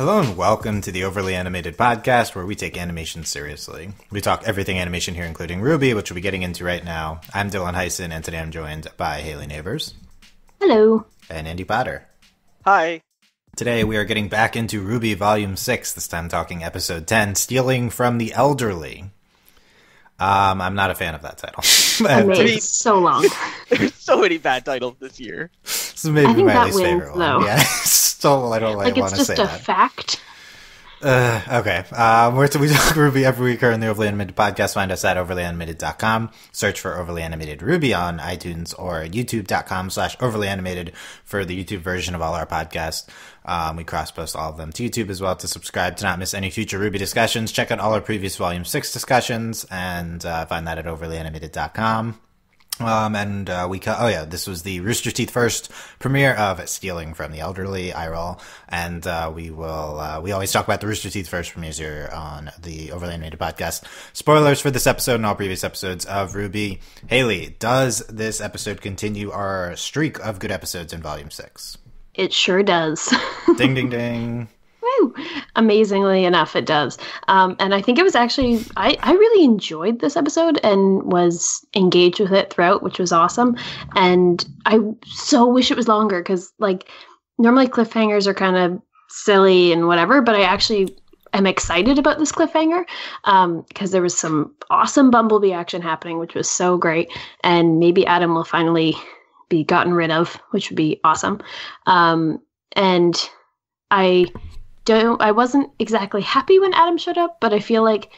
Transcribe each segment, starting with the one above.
Hello and welcome to the Overly Animated Podcast, where we take animation seriously. We talk everything animation here, including RWBY, which we'll be getting into right now. I'm Dylan Hysen, and today I'm joined by Hayley Nabuurs. Hello. And Andy Potter. Hi. Today we are getting back into RWBY Volume 6, this time talking Episode 10, Stealing from the Elderly. I'm not a fan of that title. It's so long. There's so many bad titles this year. This is maybe I think my that least wins, favorite though. one. Yeah, still, I don't want to say that. It's just a fact. Okay. We talk RWBY every week here on the Overly Animated Podcast. Find us at overlyanimated.com. Search for Overly Animated RWBY on iTunes or youtube.com/overlyanimated for the YouTube version of all our podcasts. We cross-post all of them to YouTube as well to subscribe to not miss any future RWBY discussions. Check out all our previous Volume 6 discussions and find that at overlyanimated.com. This was the Rooster Teeth first premiere of Stealing from the Elderly, IRL, and we always talk about the Rooster Teeth first premieres here on the Overly Animated Podcast. Spoilers for this episode and all previous episodes of RWBY. Hayley, does this episode continue our streak of good episodes in Volume 6? It sure does. Ding, ding, ding. Woo! Amazingly enough, it does. And I think it was actually, I really enjoyed this episode and was engaged with it throughout, which was awesome. And I so wish it was longer because, normally cliffhangers are kind of silly and whatever, but I actually am excited about this cliffhanger because there was some awesome Bumblebee action happening, which was so great. And maybe Adam will finally be gotten rid of, which would be awesome. And I wasn't exactly happy when Adam showed up, but I feel like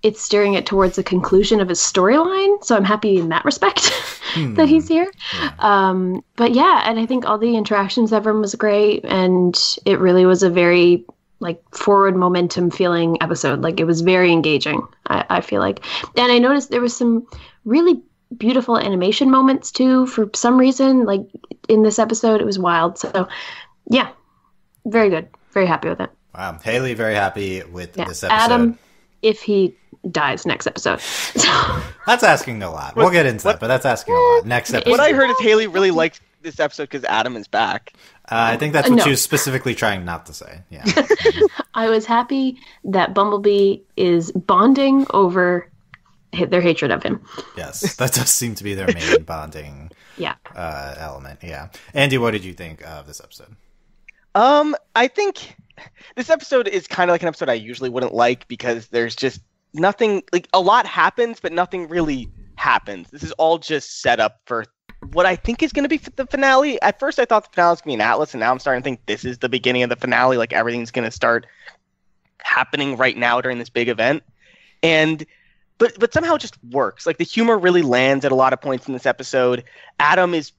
it's steering it towards the conclusion of his storyline. So I'm happy in that respect that he's here. Yeah. But yeah, and I think all the interactions with everyone was great. And it really was a very forward momentum feeling episode. It was very engaging, I feel like. And I noticed there was some really beautiful animation moments too, for some reason, in this episode. It was wild. So yeah, very good. Very happy with it. Wow. Hayley, very happy with this episode. Adam, if he dies next episode. That's asking a lot. We'll get into that, but that's asking a lot. Next episode. What I heard is Hayley really liked this episode because Adam is back. I think that's what she was specifically trying not to say. Yeah. I was happy that Bumblebee is bonding over their hatred of him. Yes, that does seem to be their main bonding element. Yeah. Andy, what did you think of this episode? I think this episode is kind of like an episode I usually wouldn't like because there's just nothing, a lot happens, but nothing really happens. This is all just set up for what I think is going to be the finale. At first I thought the finale was going to be an Atlas, and now I'm starting to think this is the beginning of the finale. Everything's going to start happening right now during this big event. But somehow it just works. The humor really lands at a lot of points in this episode. Adam is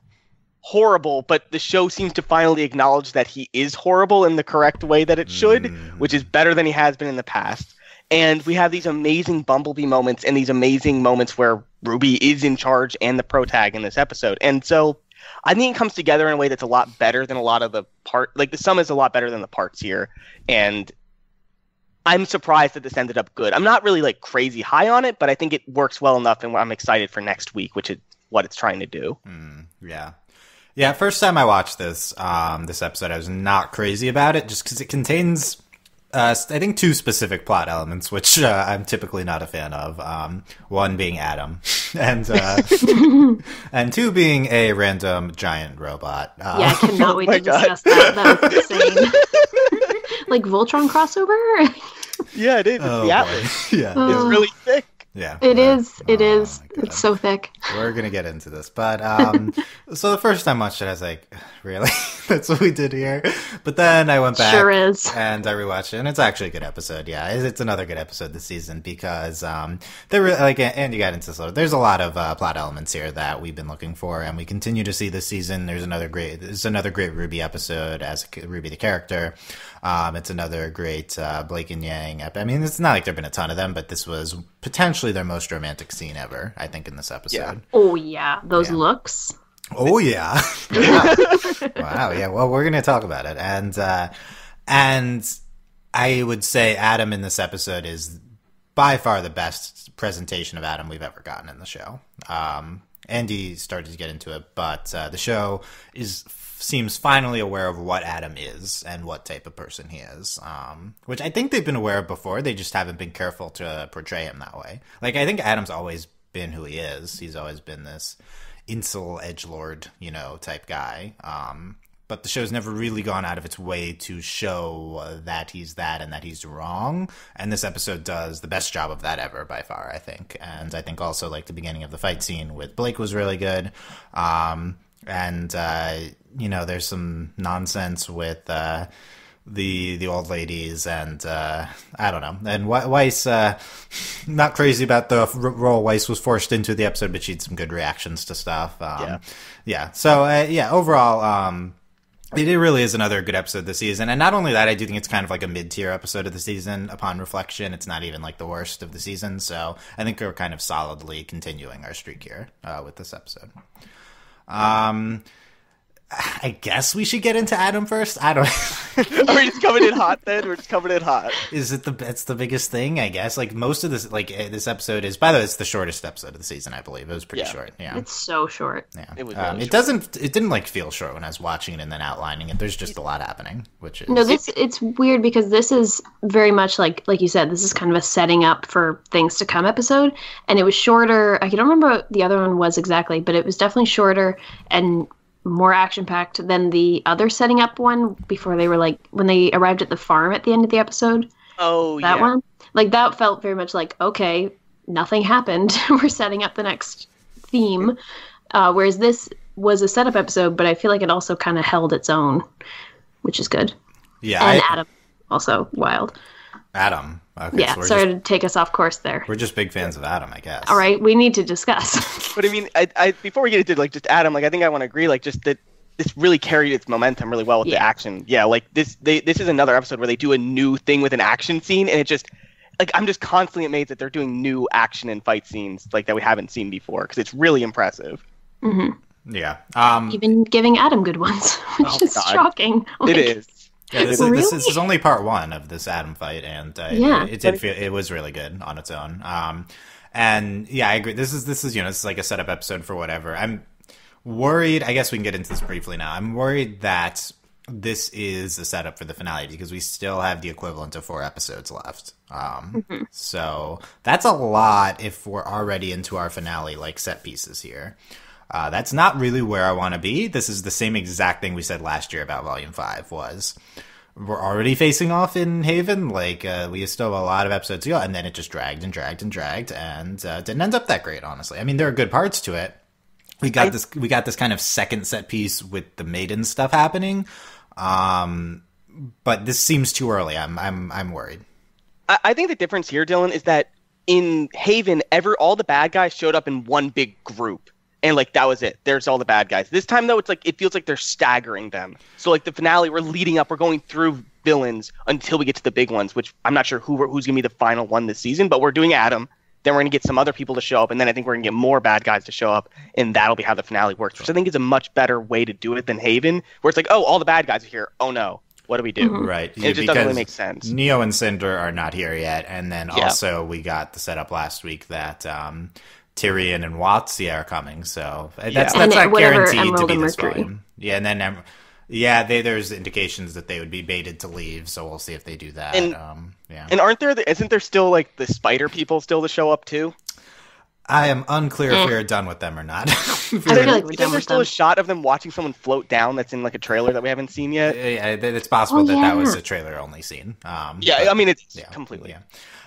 horrible, but the show seems to finally acknowledge that he is horrible in the correct way that it should, which is better than he has been in the past. And we have these amazing Bumblebee moments and these amazing moments where RWBY is in charge and the protag in this episode. And so I think it comes together in a way that's a lot better than a lot of the the sum is a lot better than the parts here. And I'm surprised that this ended up good. I'm not really crazy high on it, but I think it works well enough, and I'm excited for next week, which is what it's trying to do. Yeah. Yeah, first time I watched this episode, I was not crazy about it, just because it contains, I think, two specific plot elements, which I'm typically not a fan of. One being Adam, and and two being a random giant robot. I cannot wait to discuss that. That was insane. Voltron crossover? Yeah, it is. It's the Atlas. Yeah. It's really thick. Yeah. It is. It is. It's so thick. We're going to get into this. But, so the first time I watched it, I was like, really? That's what we did here? But then I went back. Sure is. And I rewatched it, and it's actually a good episode. Yeah, it's another good episode this season because, there were, Andy got into this, there's a lot of, plot elements here that we've been looking for, and we continue to see this season. There's another great RWBY episode as RWBY the character. It's another great, Blake and Yang. I mean, it's not like there've been a ton of them, but this was potentially their most romantic scene ever, I think, in this episode. Yeah. Oh, yeah. Those looks. Oh, yeah. Wow. Wow. Yeah. Well, we're going to talk about it. And I would say Adam in this episode is by far the best presentation of Adam we've ever gotten in the show. Andy started to get into it, but the show seems finally aware of what Adam is and what type of person he is, which I think they've been aware of before. They just haven't been careful to portray him that way. Like, I think Adam's always been who he is. He's always been this incel edgelord, type guy. But the show's never really gone out of its way to show that he's that and that he's wrong. And this episode does the best job of that ever by far, I think. And I think also, like, the beginning of the fight scene with Blake was really good. There's some nonsense with the old ladies, and I don't know. And Weiss, not crazy about the role Weiss was forced into the episode, but she had some good reactions to stuff. So overall, it really is another good episode this season. And not only that, I do think it's kind of like a mid-tier episode of the season. Upon reflection, it's not even like the worst of the season. So I think we're kind of solidly continuing our streak here with this episode. I guess we should get into Adam first. I don't. Are we just coming in hot then? We're just coming in hot. It's the biggest thing, I guess. Like, most of this, this episode is. By the way, it's the shortest episode of the season, I believe. It was pretty short. Yeah, it's so short. Yeah, it was. Really It didn't like feel short when I was watching it and then outlining it. There's just a lot happening, which is it's weird because this is very much like you said. This is kind of a setting up for things to come episode, and it was shorter. I don't remember what the other one was exactly, but it was definitely shorter and more action-packed than the other setting up one before they were when they arrived at the farm at the end of the episode. Oh, that one? Like, that felt very much like, okay, nothing happened. We're setting up the next theme. Whereas this was a setup episode, but I feel like it also kind of held its own, which is good. Yeah. And Adam, also wild. Adam. Okay, yeah, so sorry to take us off course there. We're just big fans of Adam, I guess. All right, we need to discuss. But I mean, I before we get into just Adam, I think I want to agree, just that this really carried its momentum really well with the action. Yeah, this is another episode where they do a new thing with an action scene, and it just I'm just constantly amazed that they're doing new action and fight scenes that we haven't seen before, because it's really impressive. Mm-hmm. Yeah. Even giving Adam good ones, which is shocking. It is. Yeah, this is only part one of this Adam fight, and it was really good on its own. And yeah, I agree. This is this is like a setup episode for whatever. I'm worried. I guess we can get into this briefly now. I'm worried that this is a setup for the finale because we still have the equivalent of 4 episodes left. So that's a lot if we're already into our finale set pieces here. That's not really where I want to be. This is the same exact thing we said last year about Volume 5 was we're already facing off in Haven. We still have a lot of episodes to go, and then it just dragged and dragged and dragged, and didn't end up that great, honestly. I mean, there are good parts to it. We got this kind of second set piece with the Maiden stuff happening, but this seems too early. I'm worried. I think the difference here, Dylan, is that in Haven, all the bad guys showed up in one big group. And that was it. There's all the bad guys. This time though, it feels like they're staggering them. So the finale, we're going through villains until we get to the big ones, which I'm not sure who's gonna be the final one this season. But we're doing Adam. Then we're gonna get some other people to show up, and then I think we're gonna get more bad guys to show up, and that'll be how the finale works. Which I think is a much better way to do it than Haven, where it's all the bad guys are here. Oh no, what do we do? Mm-hmm. Right. It just doesn't really make sense. Neo and Cinder are not here yet, and then also we got the setup last week that Tyrion and Watsia are coming, so that's not guaranteed to be this volume. Yeah, and then there's indications that they would be baited to leave, so we'll see if they do that. And, and isn't there still the spider people still to show up too? I am unclear if we're done with them or not. I feel like we're done there's still a shot of them watching someone float down that's in a trailer that we haven't seen yet. Yeah, it's possible that was a trailer only scene. I mean it's completely. Yeah.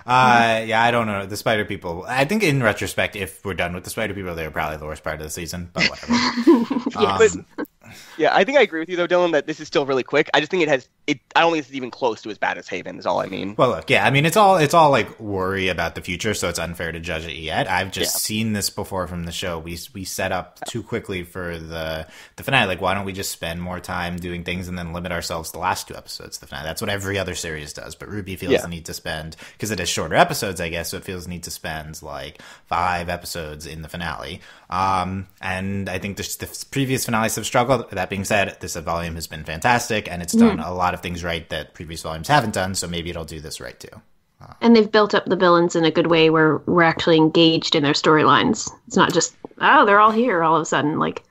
I don't know. The spider people, I think in retrospect, if we're done with the spider people, they were probably the worst part of the season, but whatever. I think I agree with you though, Dylan, that this is still really quick. I just think I don't think it's even close to as bad as Haven is all I mean. Well, look, I mean, it's all worry about the future, so it's unfair to judge it yet. I've just seen this before from the show. We set up too quickly for the finale. Why don't we just spend more time doing things and then limit ourselves to the last 2 episodes of the finale? That's what every other series does, but RWBY feels the need to spend, because it has shorter episodes, I guess, so it feels the need to spend 5 episodes in the finale. And I think the previous finales have struggled. That being said, this volume has been fantastic, and it's done a lot of things right that previous volumes haven't done, so maybe it'll do this right too. And they've built up the villains in a good way where we're actually engaged in their storylines. It's not just oh, they're all here all of a sudden. Like,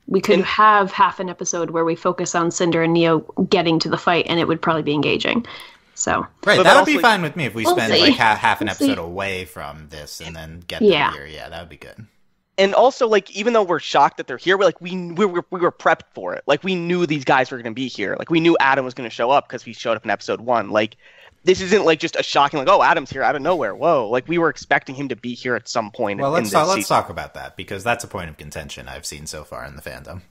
we could have half an episode where we focus on Cinder and Neo getting to the fight, and it would probably be engaging. So right, that would be fine with me if we we'll spend see. like half an We'll episode see. away from this and then get them here. Yeah, that would be good. And also, like, even though we're shocked that they're here, we were prepped for it. Like, we knew these guys were going to be here. Like, we knew Adam was going to show up because he showed up in episode 1. Like, this isn't like just a shocking, like, oh, Adam's here out of nowhere. Whoa! Like, we were expecting him to be here at some point. Well, in let's this talk about that, because that's a point of contention I've seen so far in the fandom.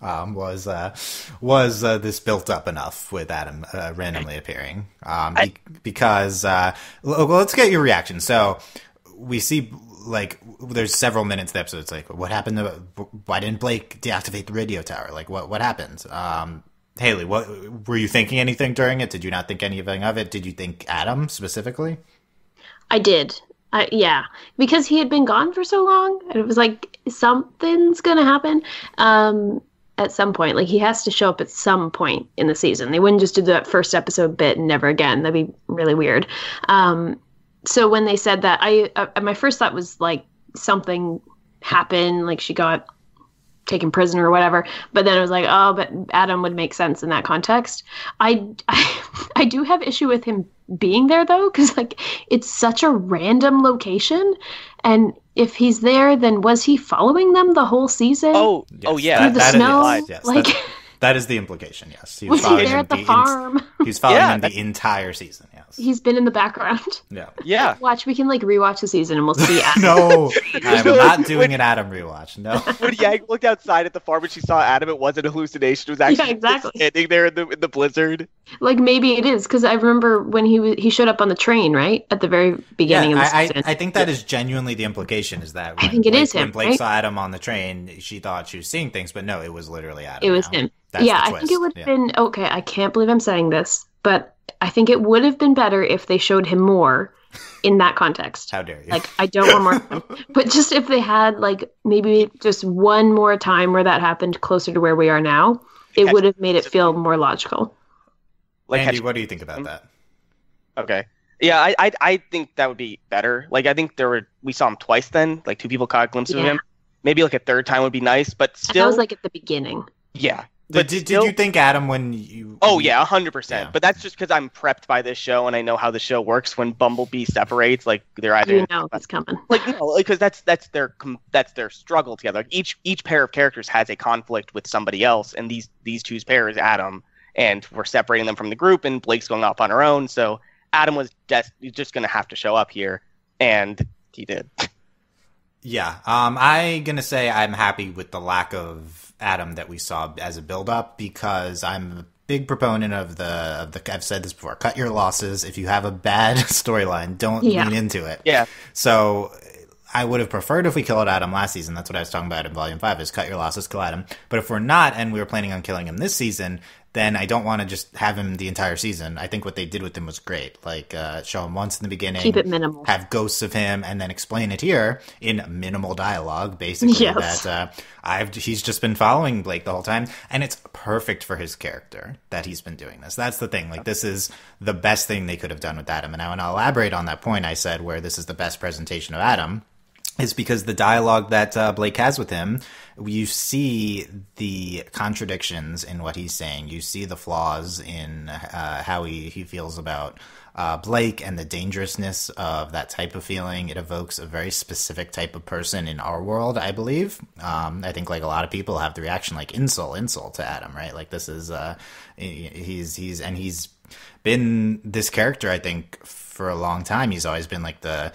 Was this built up enough with Adam randomly appearing? Because well, let's get your reaction. So we see, like, there's several minutes of the episode. It's like, what happened to? Why didn't Blake deactivate the radio tower? Like, what happened? Hayley, what were you thinking anything during it? Did you not think anything of it? Did you think Adam specifically? I did. Yeah, because he had been gone for so long, and it was like something's gonna happen at some point. Like, he has to show up at some point in the season. They wouldn't just do that first episode bit and never again. That'd be really weird. So when they said that, my first thought was like something happened, like she got taken prisoner or whatever. But then I was like, oh, but Adam would make sense in that context. I do have issue with him being there though, because like it's such a random location, and if he's there, then was he following them the whole season? Oh, Yes, oh yeah. Through the snow? Yes, Like, that is the implication. Yes, he was he following there at them the farm? He's following Yeah, them the entire season. Yes. He's been in the background. Yeah. Yeah. Watch, we can like rewatch the season and we'll see Adam. No, I'm not doing an Adam rewatch. No. When Yang looked outside at the farm and she saw Adam, it wasn't a hallucination. It was actually Yeah, exactly. standing there in the blizzard. Like, maybe it is, because I remember when he showed up on the train, right? At the very beginning of the season. I think that is genuinely the implication, is that I think it is him, when Blake right? saw Adam on the train, she thought she was seeing things, but no, it was literally Adam. It was now. him. That's Yeah, the I twist. think it would have Yeah. been okay. I can't believe I'm saying this, but I think it would have been better if they showed him more in that context. How dare you? Like, I don't want more of him. But just if they had like maybe just one more time where that happened closer to where we are now, it would have made it feel more logical. Like, Andy, what do you think about that? Okay. Yeah, I think that would be better. Like, I think we saw him twice then. Like, 2 people caught a glimpse of Yeah. him. Maybe like a third time would be nice, but And still. that was like at the beginning. Yeah. But did you think Adam when you? Oh yeah, 100%. Yeah. But that's just because I'm prepped by this show and I know how the show works. When Bumblebee separates, like they're either You know it's coming. like no, because that's their struggle together. Like each pair of characters has a conflict with somebody else, and these two's pair is Adam, and we're separating them from the group, and Blake's going off on her own. So Adam was just going to have to show up here, and he did. Yeah, I'm gonna say I'm happy with the lack of Adam that we saw as a build-up, because I'm a big proponent of the I've said this before, cut your losses. If you have a bad storyline, don't lean into it. Yeah. So I would have preferred if we killed Adam last season. That's what I was talking about in Volume 5, is cut your losses, kill Adam. But if we're not, and we were planning on killing him this season, then I don't want to just have him the entire season. I think what they did with him was great. Like, show him once in the beginning. Keep it minimal. Have ghosts of him, and then explain it here in minimal dialogue, basically. Yes. That he's just been following Blake the whole time, and it's perfect for his character that he's been doing this. That's the thing. Like, this is the best thing they could have done with Adam. And I want to elaborate on that point I said, where this is the best presentation of Adam, is because the dialogue that Blake has with him, you see the contradictions in what he's saying. You see the flaws in how he feels about Blake, and the dangerousness of that type of feeling. It evokes a very specific type of person in our world, I believe. I think like a lot of people have the reaction like insult to Adam, right? Like, this is he's been this character, I think, for a long time. He's always been like the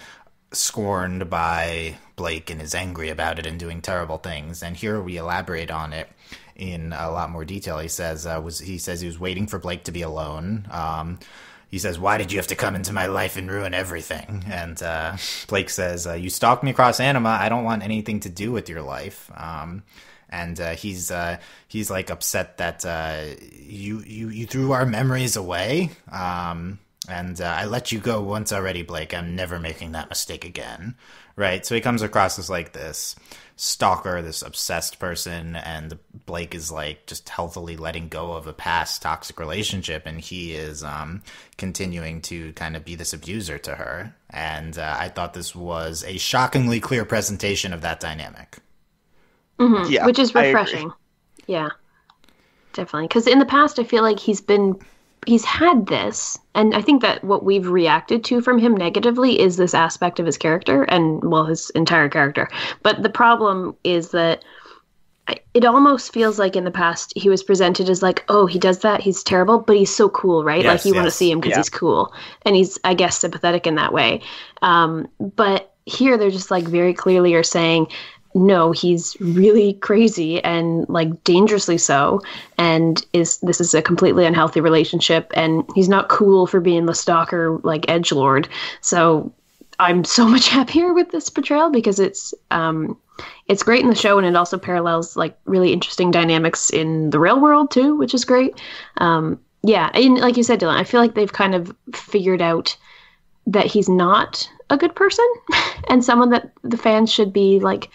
scorned by Blake and is angry about it and doing terrible things. And here we elaborate on it in a lot more detail. He says he was waiting for Blake to be alone. He says, "Why did you have to come into my life and ruin everything?" And Blake says, "You stalked me across Anima. I don't want anything to do with your life." And he's like upset that you threw our memories away. And I let you go once already, Blake. I'm never making that mistake again. Right? So he comes across as like this stalker, this obsessed person, and Blake is like just healthily letting go of a past toxic relationship, and he is continuing to kind of be this abuser to her. And I thought this was a shockingly clear presentation of that dynamic. Yeah, which is I agree. refreshing. Yeah, definitely. Because in the past, I feel like he's had this, and I think that what we've reacted to from him negatively is this aspect of his character and, well, his entire character. But the problem is that it almost feels like in the past he was presented as like, oh, he does that, he's terrible, but he's so cool, right? Yes, like you want to yes. see him because he's cool, and he's, I guess, sympathetic in that way. But here they're just like very clearly are saying, no, he's really crazy and like dangerously so, and this is a completely unhealthy relationship, and he's not cool for being the stalker like edgelord. So I'm so much happier with this portrayal because it's great in the show, and it also parallels like really interesting dynamics in the real world too, which is great. Yeah, and like you said, Dylan, I feel like they've kind of figured out that he's not a good person and someone that the fans should be like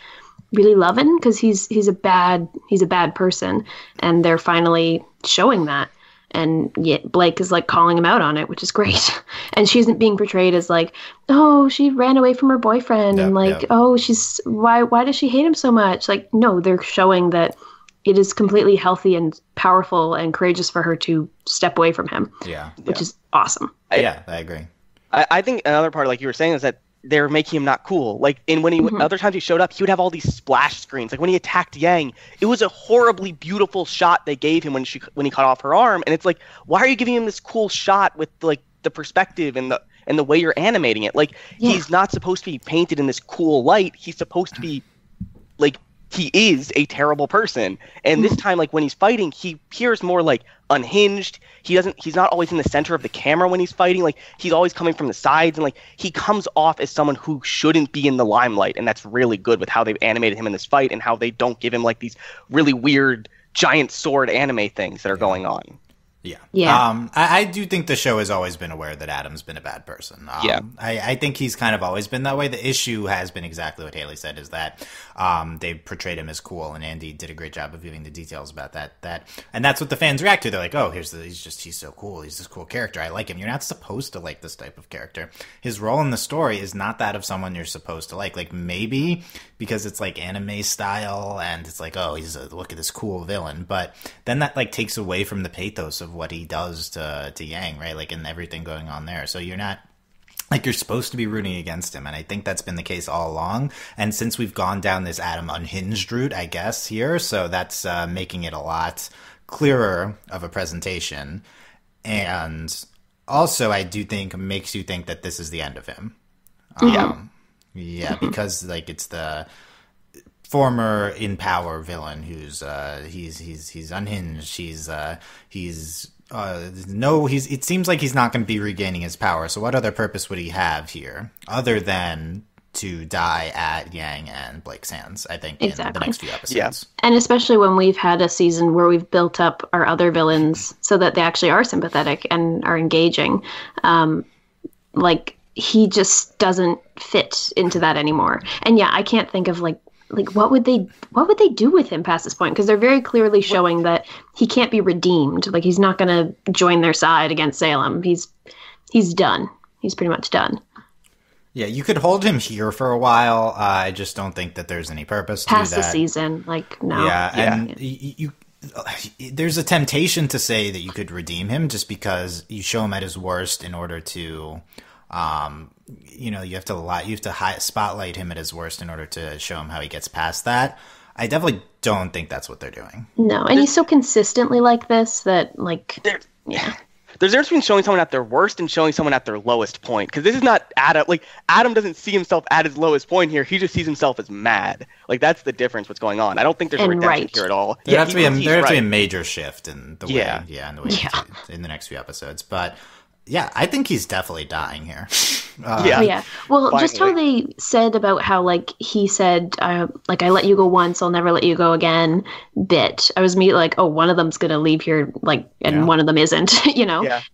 really loving, because he's a bad person, and they're finally showing that. And yet Blake is like calling him out on it, which is great. And she isn't being portrayed as like, oh, she ran away from her boyfriend, and like, oh, she's why does she hate him so much? Like, no, they're showing that it is completely healthy and powerful and courageous for her to step away from him. Yeah. Which is awesome. I agree. I think another part, like you were saying, is that they're making him not cool. Like, when he other times he showed up, he would have all these splash screens. Like when he attacked Yang, it was a horribly beautiful shot they gave him when he cut off her arm, and it's like, why are you giving him this cool shot with like the perspective and the way you're animating it? Like, he's not supposed to be painted in this cool light. He's supposed to be like, he is a terrible person. And this time, like when he's fighting, he appears more like unhinged. He's not always in the center of the camera when he's fighting. Like, he's always coming from the sides, and like he comes off as someone who shouldn't be in the limelight. And that's really good with how they've animated him in this fight, and how they don't give him like these really weird giant sword anime things that are going on. Yeah. I do think the show has always been aware that Adam's been a bad person. I think he's kind of always been that way. The issue has been exactly what Hayley said, is that they portrayed him as cool, and Andy did a great job of giving the details about that. And that's what the fans react to. They're like, oh, he's so cool. He's this cool character. I like him. You're not supposed to like this type of character. His role in the story is not that of someone you're supposed to like. Like, maybe because it's like anime style, and it's like, oh, look at this cool villain. But then that like takes away from the pathos of what he does to Yang, right? Like, and everything going on there. So you're not like, you're supposed to be rooting against him, and I think that's been the case all along. And since we've gone down this Adam unhinged route, I guess, here, so that's making it a lot clearer of a presentation, and also I do think makes you think that this is the end of him. Because like it's the former in power villain who's he's unhinged. It seems like he's not going to be regaining his power. So what other purpose would he have here other than to die at Yang and Blake's hands, I think, in the next few episodes. Yeah. And especially when we've had a season where we've built up our other villains so that they actually are sympathetic and are engaging. Like, he just doesn't fit into that anymore. And yeah, I can't think of like what would they do with him past this point? Because they're very clearly showing that he can't be redeemed. Like, he's not going to join their side against Salem. He's done. He's pretty much done. Yeah, you could hold him here for a while. I just don't think that there's any purpose to do that. Past the season, like, no. And there's a temptation to say that you could redeem him just because you show him at his worst in order to, you have to spotlight him at his worst in order to show him how he gets past that. I definitely don't think that's what they're doing. No, and he's so consistently like this that, like, yeah. There's a difference between showing someone at their worst and showing someone at their lowest point. Because this is not Adam. Like, Adam doesn't see himself at his lowest point here. He just sees himself as mad. Like, that's the difference. What's going on? I don't think there's a redemption here at all. There has to be a major shift in the way. In the next few episodes. But yeah, I think he's definitely dying here. Well, finally. Just how they said about how, like, he said, like, I let you go once, I'll never let you go again bit. I was immediately like, oh, one of them's going to leave here, like, and one of them isn't,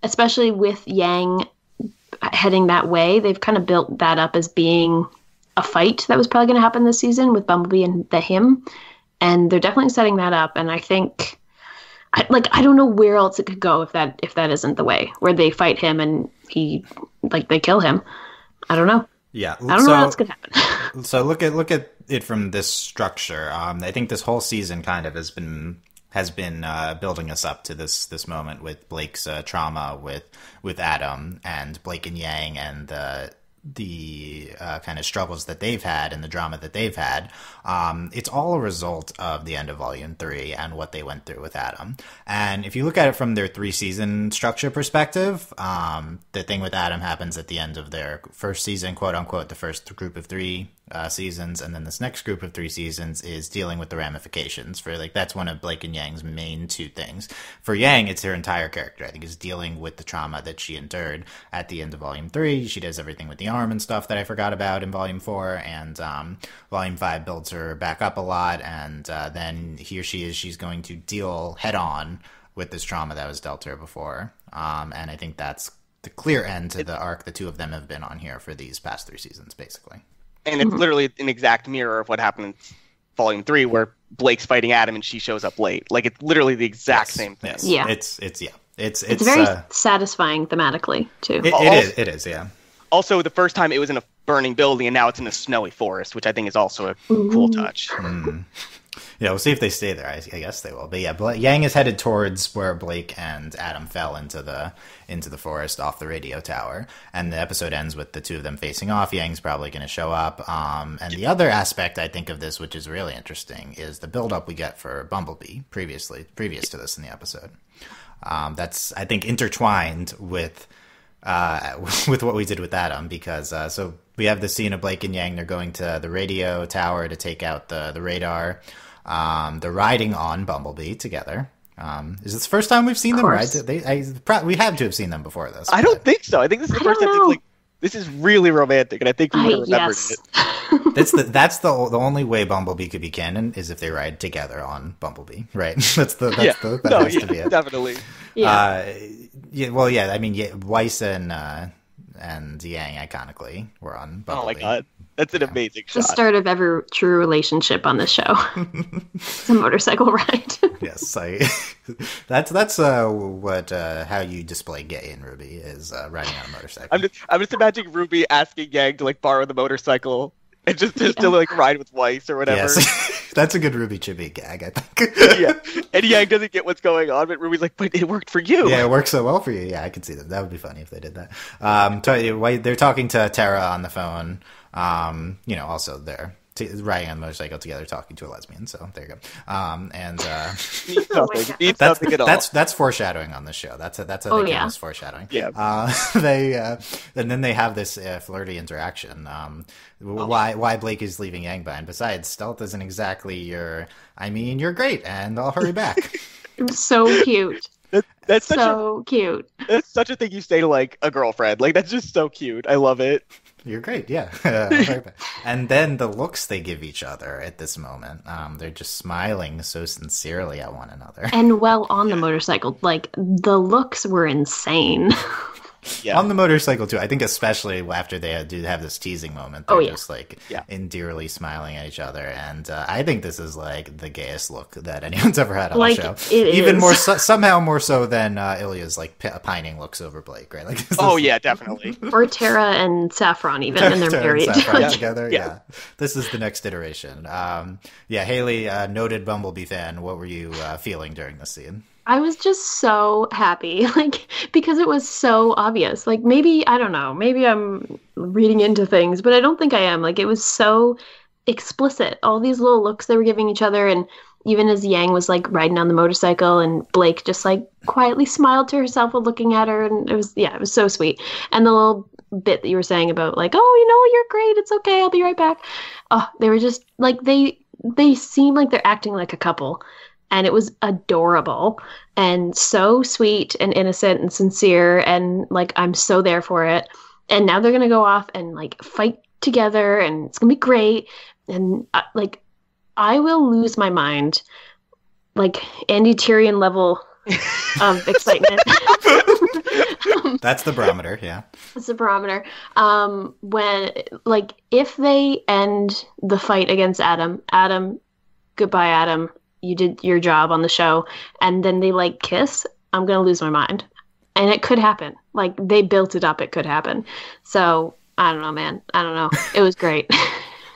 especially with Yang heading that way. They've kind of built that up as being a fight that was probably going to happen this season with Bumblebee and him. And they're definitely setting that up. And I think, I don't know where else it could go if that isn't the way, where they fight him and he, like, they kill him. I don't know. Yeah. I don't know what else could happen. So look at it from this structure. I think this whole season kind of has been building us up to this moment with Blake's trauma with Adam, and Blake and Yang, and the kind of struggles that they've had and the drama that they've had. It's all a result of the end of Volume 3 and what they went through with Adam. And if you look at it from their 3-season structure perspective, the thing with Adam happens at the end of their first season, quote unquote, the first group of 3 seasons, and then this next group of 3 seasons is dealing with the ramifications for, like, that's one of Blake and Yang's main 2 things. For Yang, it's her entire character, I think, is dealing with the trauma that she endured at the end of Volume 3. She does everything with the arm and stuff that I forgot about in Volume 4, and Volume 5 builds her back up a lot, and then here she is, she's going to deal head on with this trauma that was dealt to her before, and I think that's the clear end to the arc the 2 of them have been on here for these past 3 seasons, basically. And it's literally an exact mirror of what happened in Volume 3, where Blake's fighting Adam and she shows up late. Like, it's literally the exact same thing. Yes. Yeah. It's very satisfying thematically, too. It is, yeah. Also, the first time it was in a burning building, and now it's in a snowy forest, which I think is also a cool touch. Yeah, we'll see if they stay there. I guess they will. But yeah, Yang is headed towards where Blake and Adam fell into the forest off the radio tower, and the episode ends with the 2 of them facing off. Yang's probably going to show up. And the other aspect I think of this, which is really interesting, is the build-up we get for Bumblebee previous to this in the episode. That's, I think, intertwined with what we did with Adam, because so we have the scene of Blake and Yang. They're going to the radio tower to take out the radar. They're riding on Bumblebee together. Is this the first time we've seen them ride? We have to have seen them before this. I don't think so. I think this is the first time. Like, this is really romantic, and I think we would have remembered it. That's the only way Bumblebee could be canon, is if they ride together on Bumblebee, right? That has to be it. Definitely. Yeah. I mean, Weiss and Yang iconically were on Bumblebee. Oh my god. That's an amazing shot. The start of every true relationship on this show. It's a motorcycle ride. Yes, that's how you display gay in RWBY, is riding on a motorcycle. I'm just imagining RWBY asking Yang to, like, borrow the motorcycle and just to like ride with Weiss or whatever. Yes. That's a good RWBY Chibi gag, I think. Yeah, and Yang doesn't get what's going on, but RWBY's like, but it worked for you. Yeah, it worked so well for you. Yeah, I could see that. That would be funny if they did that. They're talking to Tara on the phone. Also they're riding on a motorcycle together, talking to a lesbian. So there you go. That's foreshadowing on this show. That's famous foreshadowing. Yeah. And then they have this flirty interaction. Why Blake is leaving Yang behind? Besides, stealth isn't exactly you're great, and I'll hurry back. It was so cute. That's so cute. That's such a thing you say to, like, a girlfriend. Like, that's just so cute. I love it. You're great, yeah. And then the looks they give each other at this moment, they're just smiling so sincerely at one another. And on the motorcycle, like, the looks were insane. Yeah. On the motorcycle too. I think especially after they do have this teasing moment, they're just like endearly smiling at each other, and I think this is like the gayest look that anyone's ever had on the show. Even more somehow more so than Ilya's like pining looks over Blake, right? Like, yeah, definitely. Or Tara and Saffron, even, and they're married together. Yeah, this is the next iteration. Hayley, noted Bumblebee fan. What were you feeling during this scene? I was just so happy, like, because it was so obvious. Like, maybe, I don't know, maybe I'm reading into things, but I don't think I am. Like, it was so explicit. All these little looks they were giving each other, and even as Yang was, like, riding on the motorcycle, and Blake just, like, quietly smiled to herself while looking at her, and it was so sweet. And the little bit that you were saying about, like, oh, you're great, it's okay, I'll be right back. Oh, they were just, like, they seem like they're acting like a couple. And it was adorable and so sweet and innocent and sincere. And, like, I'm so there for it. And now they're going to go off and, like, fight together, and it's going to be great. And, I will lose my mind, like, Andy Tyrion level of excitement. That's the barometer, yeah. That's the barometer. When, like, if they end the fight against Adam, goodbye, Adam. You did your job on the show, and then they, like, kiss, I'm going to lose my mind. And it could happen. Like, they built it up. It could happen. So I don't know, man. I don't know. It was great.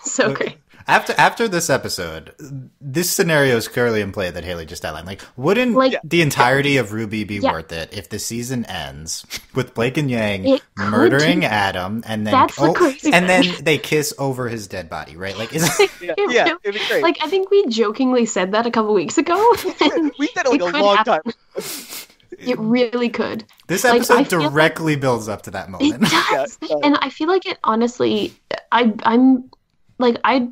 So great. After this episode, this scenario is clearly in play that Hayley just outlined. Like, wouldn't the entirety of RWBY be worth it if the season ends with Blake and Yang murdering Adam, and then then they kiss over his dead body, right? Like, it'd be great. Like, I think we jokingly said that a couple weeks ago. We said it like a long time. It really could. This episode directly builds up to that moment. It does, and I feel like it. Honestly, I'm. Like, I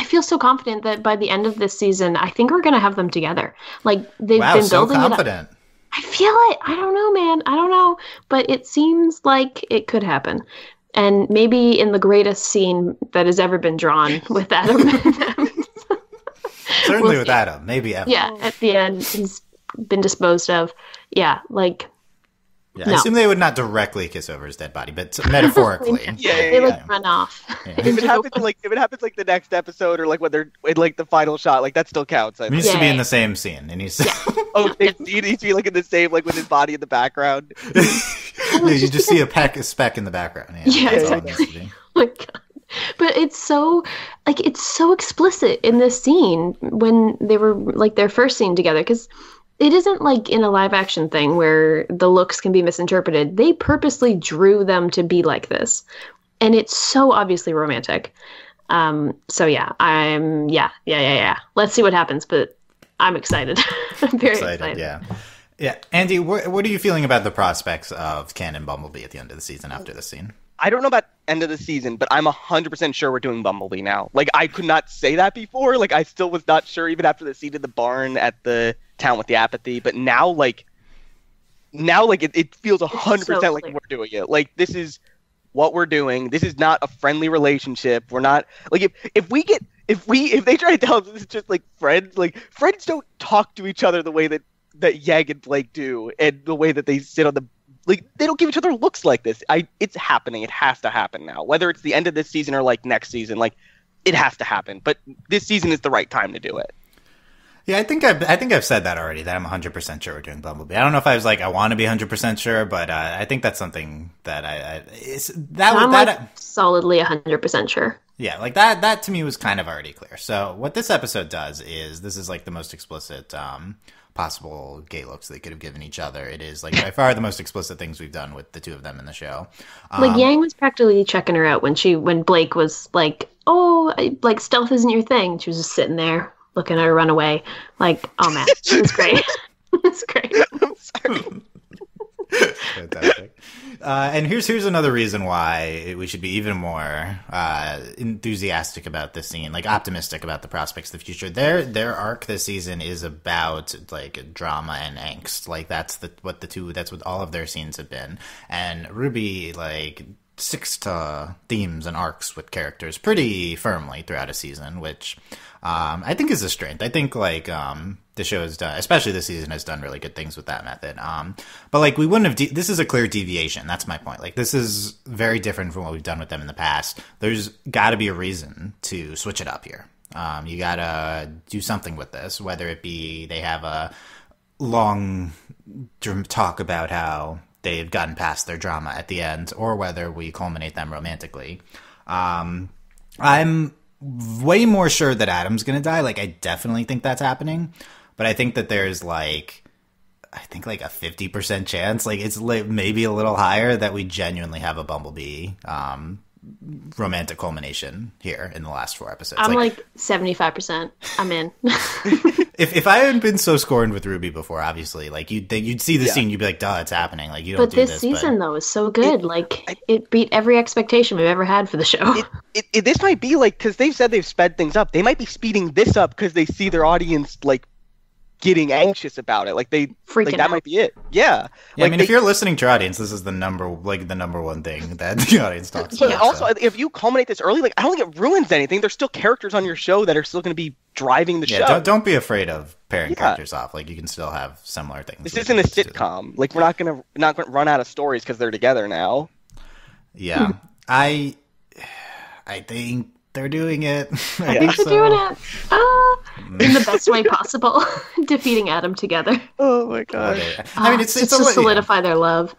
feel so confident that by the end of this season, I think we're going to have them together. Like, they've been building confident. It up. I feel it. I don't know, man. I don't know. But it seems like it could happen. And maybe in the greatest scene that has ever been drawn with Adam. Certainly with Adam. Maybe ever. Yeah, at the end, he's been disposed of. Yeah, like... Yeah, no. I assume they would not directly kiss over his dead body, but metaphorically. They like run off. Yeah. If it happens like the next episode, or like when they're in like the final shot, like that still counts. He needs to be in the same scene, and he's he needs to be like in the same, like with his body in the background. You just see a speck in the background. Yeah, exactly. Oh my God. But it's so explicit in this scene when they were like their first scene together, because it isn't like in a live action thing where the looks can be misinterpreted. They purposely drew them to be like this. And it's so obviously romantic. So yeah, Let's see what happens, but I'm excited. I'm very excited. Yeah. Yeah. Andy, what are you feeling about the prospects of Ken and Bumblebee at the end of the season after this scene? I don't know about end of the season, but I'm 100% sure we're doing Bumblebee now. Like, I could not say that before. Like, I still was not sure even after the scene in the barn at the town with the apathy. But now it feels 100% like we're doing it. Like, this is what we're doing. This is not a friendly relationship. We're not like if they try to tell us this is just like friends don't talk to each other the way that Yang and Blake do, and the way that they sit on the. Like, they don't give each other looks like this. It's happening. It has to happen now. Whether it's the end of this season or, like, next season, like, it has to happen. But this season is the right time to do it. Yeah, I think I've said that already, that I'm 100% sure we're doing Bumblebee. I don't know if I was like, I want to be 100% sure, but I think that's something that I'm solidly 100% sure. Yeah, like that to me was kind of already clear. So what this episode does is, this is like the most explicit possible gay looks they could have given each other. It is like by far the most explicit things we've done with the two of them in the show. Like Yang was practically checking her out when Blake was like, "Oh, like stealth isn't your thing." She was just sitting there looking at her run away. Like, oh man, it was great. It's great. I'm sorry. Fantastic. And here's another reason why we should be even more enthusiastic about this scene, like optimistic about the prospects of the future. Their arc this season is about like drama and angst. Like that's what all of their scenes have been. And RWBY like sticks to themes and arcs with characters pretty firmly throughout a season, which I think is a strength. I think like the show has done, especially this season, has done really good things with that method. But like we wouldn't have. This is a clear deviation. That's my point. Like this is very different from what we've done with them in the past. There's got to be a reason to switch it up here. You got to do something with this, whether it be they have a long talk about how they've gotten past their drama at the end, or whether we culminate them romantically. I'm way more sure that Adam's going to die. Like, I definitely think that's happening. But I think that there's, like a 50% chance, like, it's maybe a little higher that we genuinely have a Bumblebee romantic culmination here in the last 4 episodes. I'm like 75%. I'm in. If I hadn't been so scorned with RWBY before, obviously, like you'd see the scene, you'd be like, "Duh, it's happening." Like you don't. But this season though is so good. It beat every expectation we've ever had for the show. This might be like, because they've said they've sped things up. They might be speeding this up because they see their audience like getting anxious about it. Like they freaking that out. Might be it. Yeah. Yeah. Like, I mean, if you're listening to your audience, this is the number one thing that the audience talks about. But also, if you culminate this early, like I don't think it ruins anything. There's still characters on your show that are still going to be driving the show. Yeah. Don't be afraid of pairing characters off. Like you can still have similar things. This isn't a sitcom. Like we're not going to run out of stories because they're together now. Yeah. I think they're doing it. I think they're doing it in the best way possible, defeating Adam together. Oh my god! I mean, it's to solidify their love.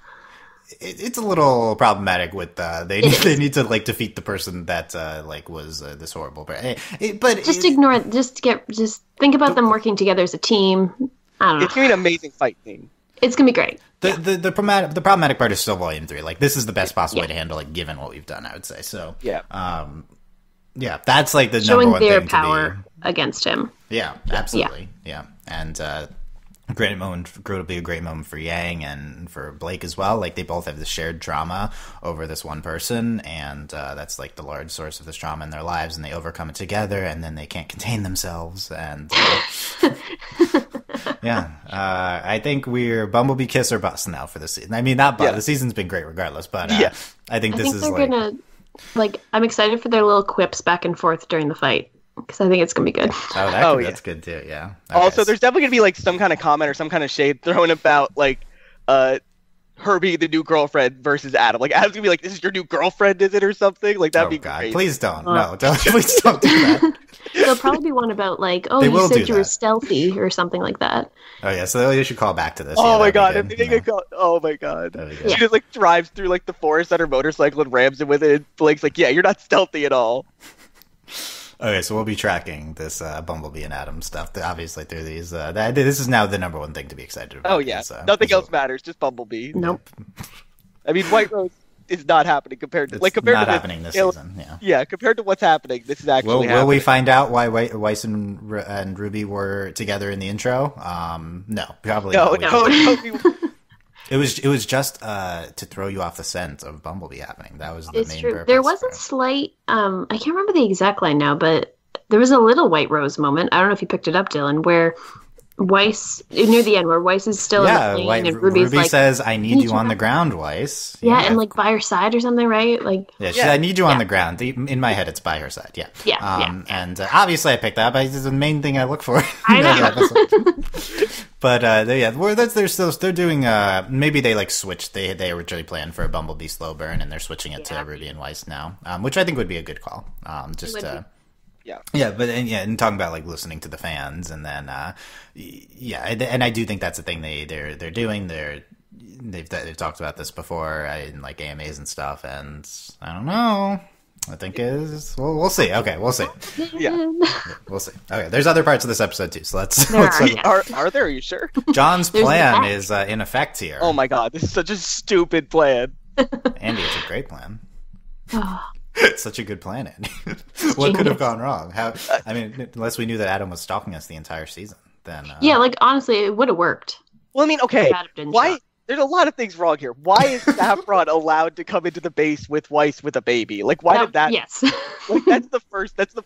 it's a little problematic with they need to like defeat the person that like was this horrible. But just ignore it. Just think about them working together as a team. I don't know. It's gonna be an amazing fight scene. It's gonna be great. The problematic part is still Volume 3. Like, this is the best possible way to handle it, given what we've done, I would say. So yeah, that's like the showing number one their thing power to be. Against him. Yeah, absolutely. Yeah, and great moment. It'll be a great moment for Yang and for Blake as well. Like, they both have this shared trauma over this one person, and that's like the large source of this trauma in their lives, and they overcome it together, and then they can't contain themselves. And I think we're Bumblebee kiss or bust now for the season. I mean, not bust. The season's been great regardless, but I think this is like. Gonna, like, I'm excited for their little quips back and forth during the fight. Because I think it's going to be good. That's good too, yeah. Okay. Also, there's definitely going to be like some kind of comment or some kind of shade thrown about like her being the new girlfriend versus Adam. Like, Adam's going to be like, this is your new girlfriend, is it, or something? Like, that'd be great. Please don't. No, please don't do that. There'll probably be one about like, oh, you said you were stealthy or something like that. Oh, yeah, so you should call back to this. Oh, my God. Oh, my God. She just like drives through like the forest on her motorcycle and rams him with it. And Blake's like, yeah, you're not stealthy at all. Okay, so we'll be tracking this Bumblebee and Adam stuff, obviously, through these. This is now the number one thing to be excited about. Oh, yeah. Nothing else matters, just Bumblebee. Nope. I mean, White Rose is not happening compared to... happening this season, yeah. Yeah, compared to what's happening, this is actually happening. Will we find out why Weiss and RWBY were together in the intro? No, probably not. No. It was just to throw you off the scent of Bumblebee happening. That was the main purpose. There was a slight, I can't remember the exact line now, but there was a little White Rose moment. I don't know if you picked it up, Dylan, where Weiss, near the end, where Weiss is still in the plane and Ruby's Ruby says, I need you on the ground, Weiss. Yeah, and like by her side or something, right? Like, she said, I need you on the ground. In my head, it's by her side. Yeah. And obviously I picked that up. It's the main thing I look for. I know. But they're doing. Maybe they like switched. They originally planned for a Bumblebee slow burn, and they're switching it to Ruby and Weiss now, which I think would be a good call. And talking about like listening to the fans, and then and I do think that's the thing they're doing. They've talked about this before in like AMAs and stuff, and I don't know. I think we'll see. Okay, we'll see. Yeah, we'll see. Okay, there's other parts of this episode too, so let's. Are there? Are you sure? John's plan is in effect here. Oh my God, this is such a stupid plan. Andy, it's a great plan. It's such a good plan, Andy. What could have gone wrong? Unless we knew that Adam was stalking us the entire season, then. Like honestly, it would have worked. Well, I mean, okay, why? There's a lot of things wrong here. Why is Saffron allowed to come into the base with Weiss with a baby? Like, why did that? Yes. Like, that's the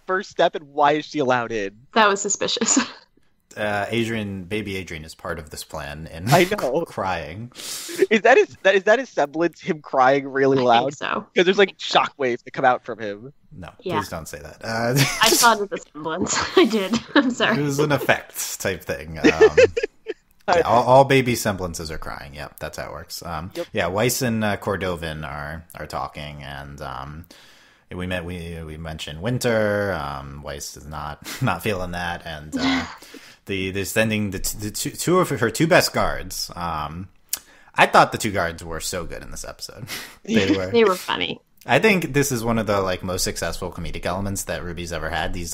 first step, and why is she allowed in? That was suspicious. Baby Adrian is part of this plan, and I know crying. Is that his semblance? Him crying really loud? I think so. Because there's like shockwaves that come out from him. No, please don't say that. I saw it as a semblance. I did. I'm sorry. It was an effect type thing. All baby semblances are crying. Yep, that's how it works. Yeah, Weiss and Cordovan are talking, and we mentioned Winter. Weiss is not feeling that, and they're sending the two of her two best guards. I thought the two guards were so good in this episode. They were funny. I think this is one of the like most successful comedic elements that RWBY's ever had. These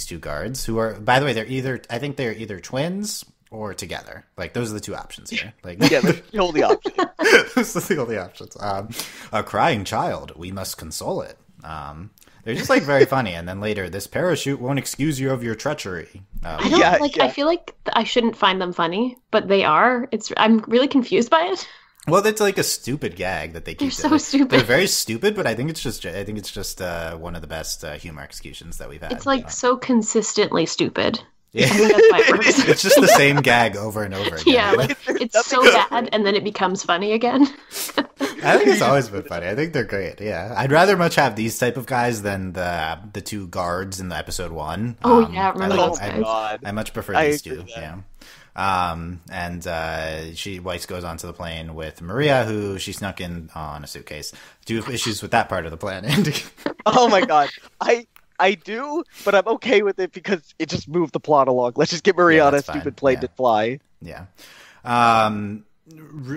two guards who are, by the way, they're either twins or together. Like, those are the two options here. Like, yeah, that's the only option. Those are the only options. A crying child, we must console it. They're just like very funny. And then later, this parachute won't excuse you of your treachery. I feel like I shouldn't find them funny, but they are. I'm really confused by it. Well, that's like a stupid gag that they keep. They're so stupid. They're very stupid, but I think it's just one of the best humor executions that we've had. It's like so consistently stupid. Yeah. I think that's why it works. It's just the same gag over and over again. Yeah, like, it's so bad, and then it becomes funny again. I think it's always been funny. I think they're great. Yeah, I'd rather much have these type of guys than the two guards in the episode 1. Oh yeah, remember those guys? I much prefer these two. Yeah. Weiss goes onto the plane with Maria, who she snuck in on a suitcase. Do you have issues with that part of the plan, Andy? Oh my God, I do, but I'm okay with it because it just moved the plot along. Let's just get Maria on a stupid plane to fly. Yeah.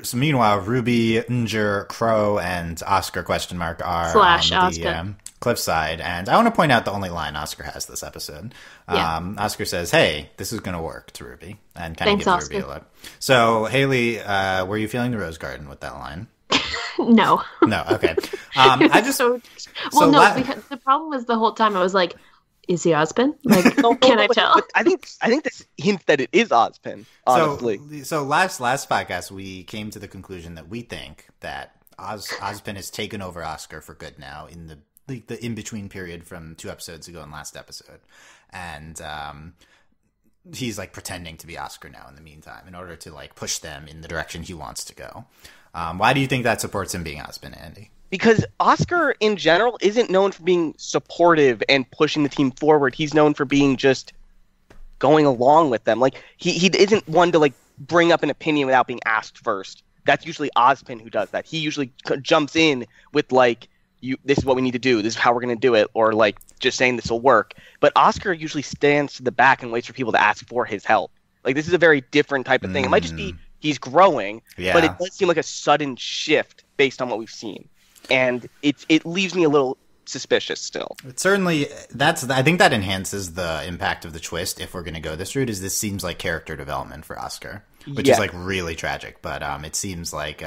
So meanwhile, Ruby, Nger, Crow, and Oscar are Slash on the Oscar. cliffside. And I want to point out the only line Oscar has this episode. Yeah. Oscar says, "Hey, this is going to work," to Ruby, and kind Thanks, of gives Ruby Oscar. a look. So, Hayley, were you feeling the rose garden with that line? No. No, okay. I just because the problem was the whole time I was like, is he Ozpin? Like, can I tell? But I think this hints that it is Ozpin, honestly. So last podcast we came to the conclusion that we think that Ozpin has taken over Oscar for good now in the in between period from 2 episodes ago and last episode, and he's like pretending to be Oscar now in the meantime in order to like push them in the direction he wants to go. Why do you think that supports him being Ozpin, Andy? Because Oscar, in general, isn't known for being supportive and pushing the team forward. He's known for being just going along with them. Like, he isn't one to, like, bring up an opinion without being asked first. That's usually Ozpin who does that. He usually jumps in with, like, this is what we need to do. This is how we're going to do it. Or, like, just saying this will work. But Oscar usually stands to the back and waits for people to ask for his help. Like, this is a very different type of thing. It might just be he's growing, but it does seem like a sudden shift based on what we've seen. And it leaves me a little suspicious still. It certainly, I think that enhances the impact of the twist if we're going to go this route, is this seems like character development for Oscar, which is like really tragic. But it seems like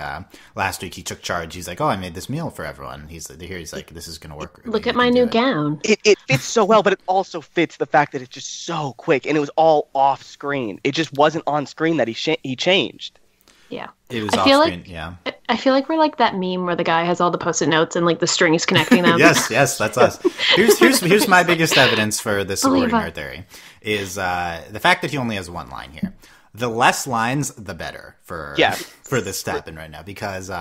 last week he took charge. He's like, oh, I made this meal for everyone. He's like, this is going to work. Look at my new gown. It fits so well, but it also fits the fact that it's just so quick. And it was all off screen. It just wasn't on screen that he changed. Yeah. It was off screen, yeah. I feel like we're like that meme where the guy has all the Post-it notes and like the strings connecting them. yes, that's us. Here's my biggest evidence for this supporting her theory is the fact that he only has one line here. The less lines, the better for this to happen right now, because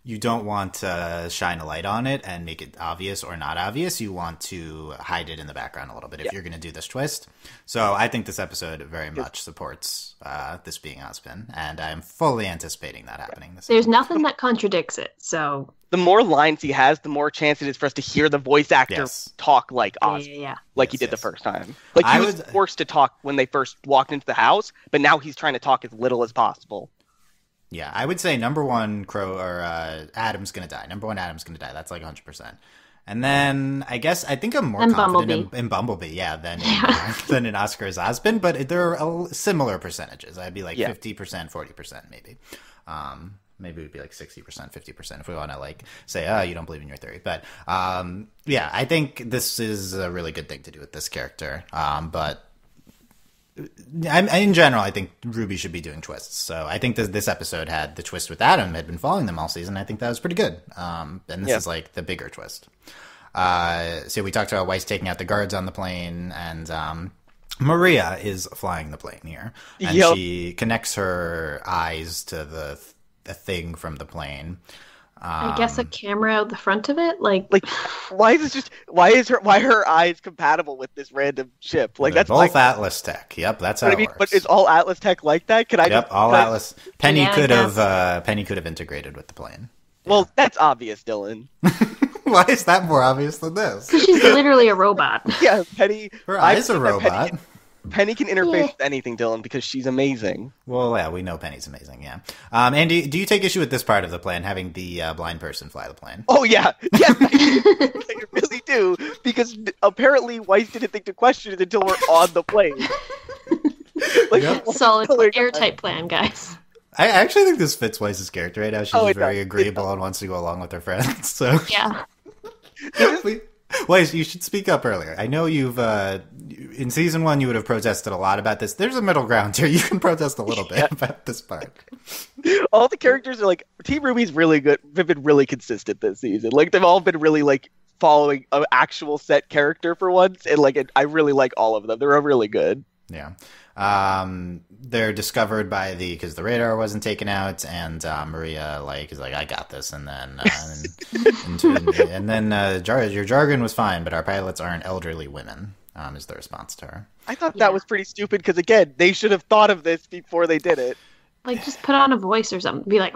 you don't want to shine a light on it and make it obvious or not obvious. You want to hide it in the background a little bit if you're going to do this twist. So I think this episode very much supports this being Ozpin, and I'm fully anticipating that happening. There's nothing that contradicts it, so... The more lines he has, the more chance it is for us to hear the voice actor talk like Ozpin, like he did the first time. Like, he was forced to talk when they first walked into the house, but now he's trying to talk as little as possible. Yeah, I would say number one, Adam's going to die. Number one, Adam's going to die. That's like 100%. And then I think I'm more confident in Bumblebee, than in Oscar's Ozpin, but there are similar percentages. I'd be like 50%, 40% maybe. Maybe it would be like 60%, 50% if we want to like say, oh, you don't believe in your theory. But I think this is a really good thing to do with this character. But in general, I think RWBY should be doing twists. So I think this episode had the twist with Adam, had been following them all season. I think that was pretty good. And this is like the bigger twist. So we talked about Weiss taking out the guards on the plane, and Maria is flying the plane here. And she connects her eyes to the thing from the plane. I guess a camera out the front of it, like why are her eyes compatible with this random ship? Like, that's both Atlas tech. Yep, that's how it works. But is all Atlas tech like that? Atlas. Penny could have integrated with the plane. Yeah. Well, that's obvious, Dylan. Why is that more obvious than this? Because she's literally a robot. Yeah, Penny. Her eye's a robot. Penny can interface with anything, Dylan, because she's amazing. Well, yeah, we know Penny's amazing, yeah. Andy, do you take issue with this part of the plan, having the blind person fly the plane? Oh, yeah. Yes, I really do, because apparently Weiss didn't think to question it until we're on the plane. Solid, airtight plan, guys. I actually think this fits Weiss's character right now. She's very agreeable and wants to go along with her friends. So yeah. Weiss, you should speak up earlier. I know you've in season 1 you would have protested a lot about this. There's a middle ground here. You can protest a little bit about this part. All the characters are like, Team RWBY's really good. They've been really consistent this season. Like, they've all been really like following an actual set character for once, and like I really like all of them. They're really good. Yeah. They're discovered because the radar wasn't taken out, and Maria is like, I got this, and then your jargon was fine, but our pilots aren't elderly women. Is the response to her. I thought that was pretty stupid, because again, they should have thought of this before they did it. Like, just put on a voice or something. Be like,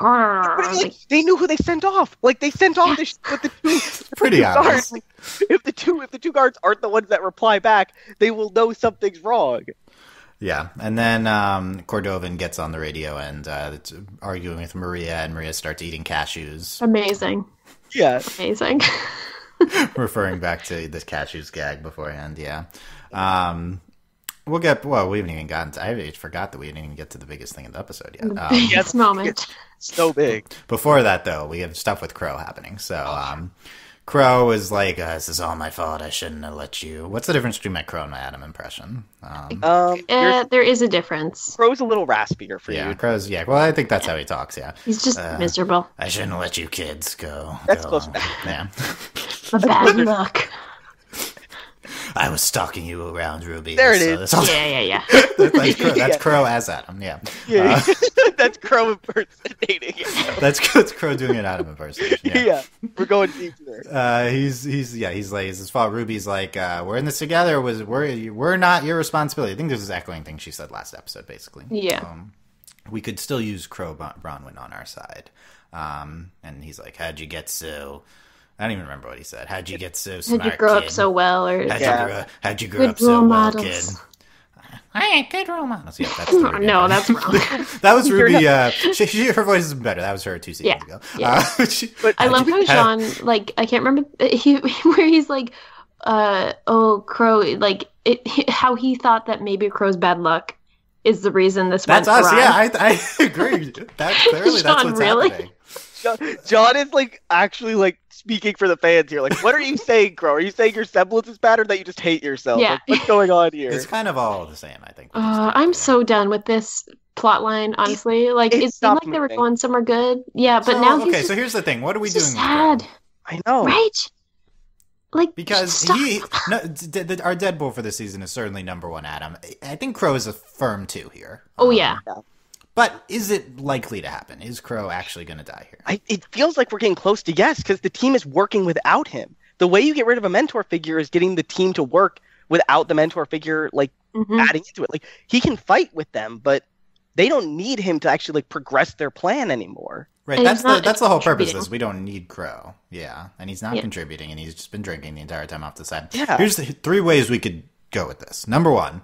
they knew who they sent off. Like, they sent off with the two. Pretty obvious. Guards. If the two guards aren't the ones that reply back, they will know something's wrong. Yeah, and then Cordovan gets on the radio and arguing with Maria, and Maria starts eating cashews. Amazing. Yeah. Amazing. Referring back to this cashews gag beforehand, yeah. We haven't even gotten to, I forgot that we didn't even get to the biggest thing in the episode yet. The biggest moment. So big. Before that, though, we have stuff with Crow happening. So, Crow is like, this is all my fault. I shouldn't have let you. What's the difference between my Crow and my Adam impression? There is a difference. Crow's a little raspier for Yeah, you. Crow's, yeah. Well, I think that's how he talks, yeah. He's just miserable. I shouldn't have let you kids go. That's close enough. Yeah. The bad luck. I was stalking you around, Ruby. There it is. Yeah. That's Crow as Adam, yeah. Yeah. That's Crow impersonating. That's Crow doing an Adam impersonation. Yeah. We're going deep there. He's like, it's his fault. Ruby's like, we're in this together. We're not your responsibility. I think this is echoing things she said last episode, basically. Yeah. We could still use Crow Bronwyn on our side. And he's like, how'd you get so... I don't even remember what he said. How'd you get so smart, How'd you grow kid? up so well? Or How'd you grow up so well, models. kid? I ain't good role models. Yeah, that's the Ruby No, impression. that's wrong. That was Ruby. Her voice is better. That was her 2 seasons ago. Yeah. But I love how Sean, like, I can't remember where he's like, Crow, like, how he thought that maybe Crow's bad luck is the reason this went That's us. awry. Yeah, I agree. That's clearly that's Sean, what's really? happening. John is like actually like speaking for the fans here. Like, what are you saying, Crow? Are you saying your semblance is bad or that you just hate yourself? Yeah. Like, what's going on here? It's kind of all the same, I think. I'm so done with this plot line, honestly. Like, it it seemed stopped like they were moving. going somewhere good. Yeah, but now he's okay. just, So here's the thing. What are we he's doing? just with sad. Crow? I know. Right? Like, Because stop. our Deadpool for the season is certainly number one, Adam. I think Crow is a firm 2 here. Oh, yeah. But is it likely to happen? Is Crow actually going to die here? It feels like we're getting close to yes because the team is working without him. The way you get rid of a mentor figure is getting the team to work without the mentor figure, like, adding into it. Like, he can fight with them, but they don't need him to actually, like, progress their plan anymore. Right, And that's he's not the whole purpose of contributing. this. We don't need Crow. Yeah, and he's not contributing, and he's just been drinking the entire time off the side. Yeah. Here's the 3 ways we could go with this. Number 1,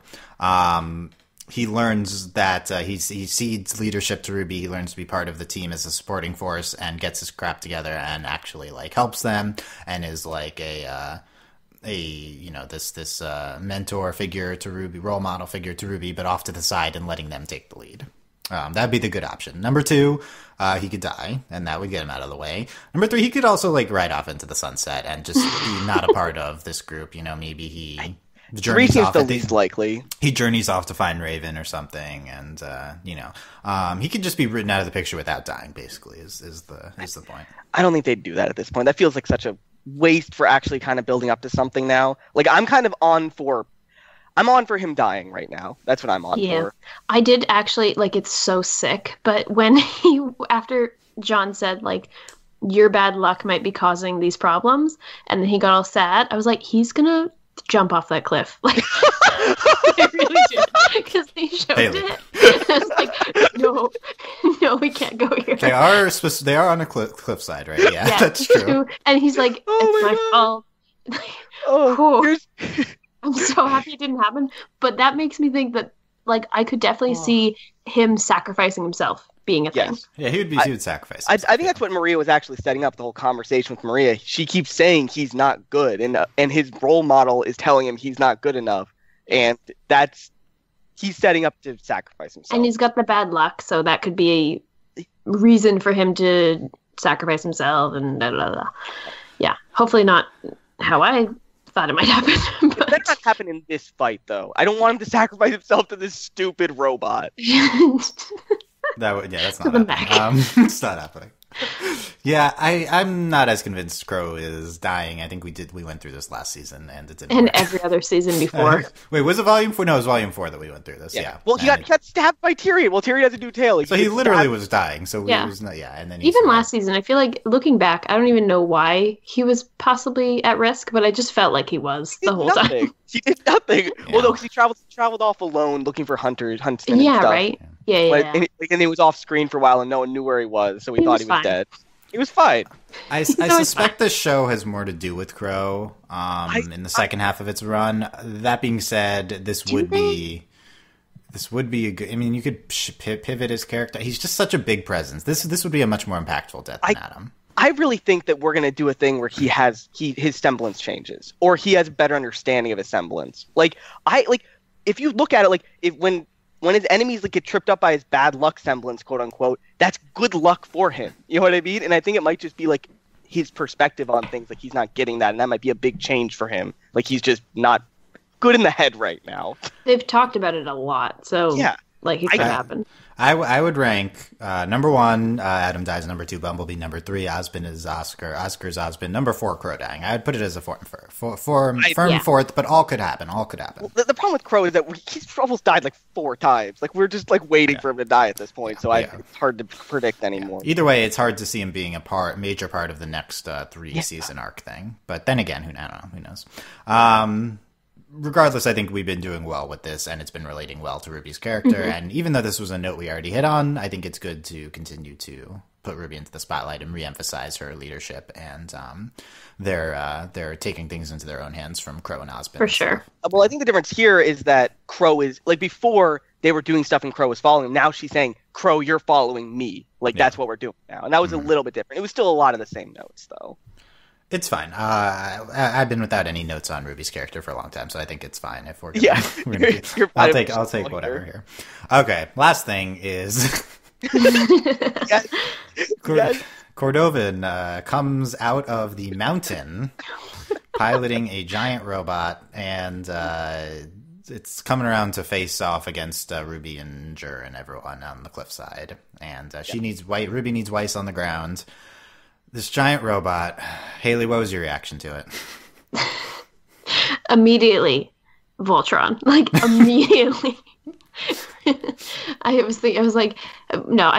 he learns that he cedes leadership to RWBY. He learns to be part of the team as a supporting force and gets his crap together and actually like helps them and is like a this mentor figure to RWBY, role model figure to RWBY, but off to the side and letting them take the lead. That'd be the good option. Number 2, he could die, and that would get him out of the way. Number 3, he could also like ride off into the sunset and just be not a part of this group. You know, maybe he journeys Seems off. the least likely. He journeys off to find Raven or something, and he could just be written out of the picture without dying. Basically, is the point. I don't think they'd do that at this point. That feels like such a waste for actually kind of building up to something now. Like, I'm on for him dying right now. That's what I'm on for. I did actually, like, it's so sick, but when after John said, like, your bad luck might be causing these problems, and then he got all sad, I was like, he's gonna jump off that cliff. Like, I really did, because they showed Hayley. it. I was like, no, we can't go here. They are on a cliffside, right? Yeah, that's true. And he's like, it's my fault. Oh, I'm so happy it didn't happen. But that makes me think that, like, I could definitely see him sacrificing himself being a thing. yes. Yeah, he would sacrifice. I himself, think that's what Maria was actually setting up the whole conversation with Maria. She keeps saying he's not good, and his role model is telling him he's not good enough, and he's setting up to sacrifice himself. And he's got the bad luck, so that could be a reason for him to sacrifice himself and da da da. Yeah, hopefully not how I thought it might happen. It better not happen in this fight, though. I don't want him to sacrifice himself to this stupid robot. That's To not the happening. It's not happening. Yeah, I'm not as convinced Crow is dying. I think we went through this last season, and it didn't And work. every other season before. Wait, was it Volume 4? No, it was Volume 4 that we went through this, yeah. Well, he got stabbed by Tyrion. Well, Tyrion has a new tail. So he literally was dying, so Yeah. he was not, and then he Even survived. last season, I feel like, looking back, I don't even know why he was possibly at risk, but I just felt like he was the whole time. He did nothing. Yeah. Well, no, because he traveled off alone looking for huntsmen and Yeah, stuff. right? Yeah. And he was off screen for a while, and no one knew where he was, so we thought he was fine. dead. He was fine. I suspect this show has more to do with Crow in the second half of its run. That being said, this would be this would be a good. I mean, you could pivot his character. He's just such a big presence. This would be a much more impactful death than Adam. I really think that we're gonna do a thing where his semblance changes, or he has a better understanding of his semblance. If you look at it, when his enemies get tripped up by his bad luck semblance, quote unquote, that's good luck for him. You know what I mean? And I think it might just be his perspective on things, he's not getting that, and that might be a big change for him. He's just not good in the head right now. They've talked about it a lot, so yeah, it could happen. I would rank number 1, Adam dies. Number 2, Bumblebee. Number 3, Ozpin is Oscar. Oscar's Ozpin. Number 4, Crow dying. I would put it as a firm fourth, but all could happen. All could happen. Well, the problem with Crow is that he's almost died 4 times. We're just waiting for him to die at this point. So it's hard to predict anymore. Either way, it's hard to see him being major part of the next 3-season arc thing. But then again, who knows? Regardless, I think we've been doing well with this, and it's been relating well to Ruby's character. Mm-hmm. And even though this was a note we already hit on, I think it's good to continue to put Ruby into the spotlight and reemphasize her leadership. And they're taking things into their own hands from Crow and Ozpin. For sure. Well, I think the difference here is that Crow is before they were doing stuff and Crow was following him. Now she's saying, Crow, you're following me. That's what we're doing now. And that was a little bit different. It was still a lot of the same notes, though. It's fine. I've been without any notes on Ruby's character for a long time, so I think it's fine if we're gonna, I'll take whatever here. Okay, last thing is Cordovan comes out of the mountain piloting a giant robot, and it's coming around to face off against Ruby and Jur and everyone on the cliffside. And Ruby needs Weiss on the ground. This giant robot. Hayley, what was your reaction to it? Immediately, Voltron. Immediately. I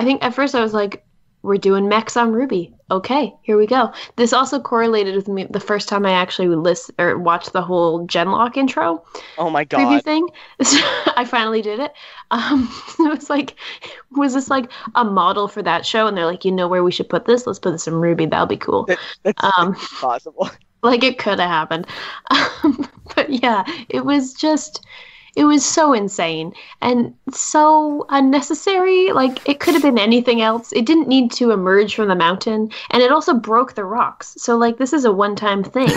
think at first I was like, we're doing mechs on Ruby. Okay, here we go. This also correlated with me the first time I actually watched the whole Genlock intro. Oh my god! Preview thing. So I finally did it. It was this a model for that show? And they're like, where we should put this? Let's put this in Ruby. That'll be cool. That's possible. It could have happened. But yeah, it was so insane and so unnecessary. It could have been anything else. It didn't need to emerge from the mountain, and it also broke the rocks. So this is a one-time thing.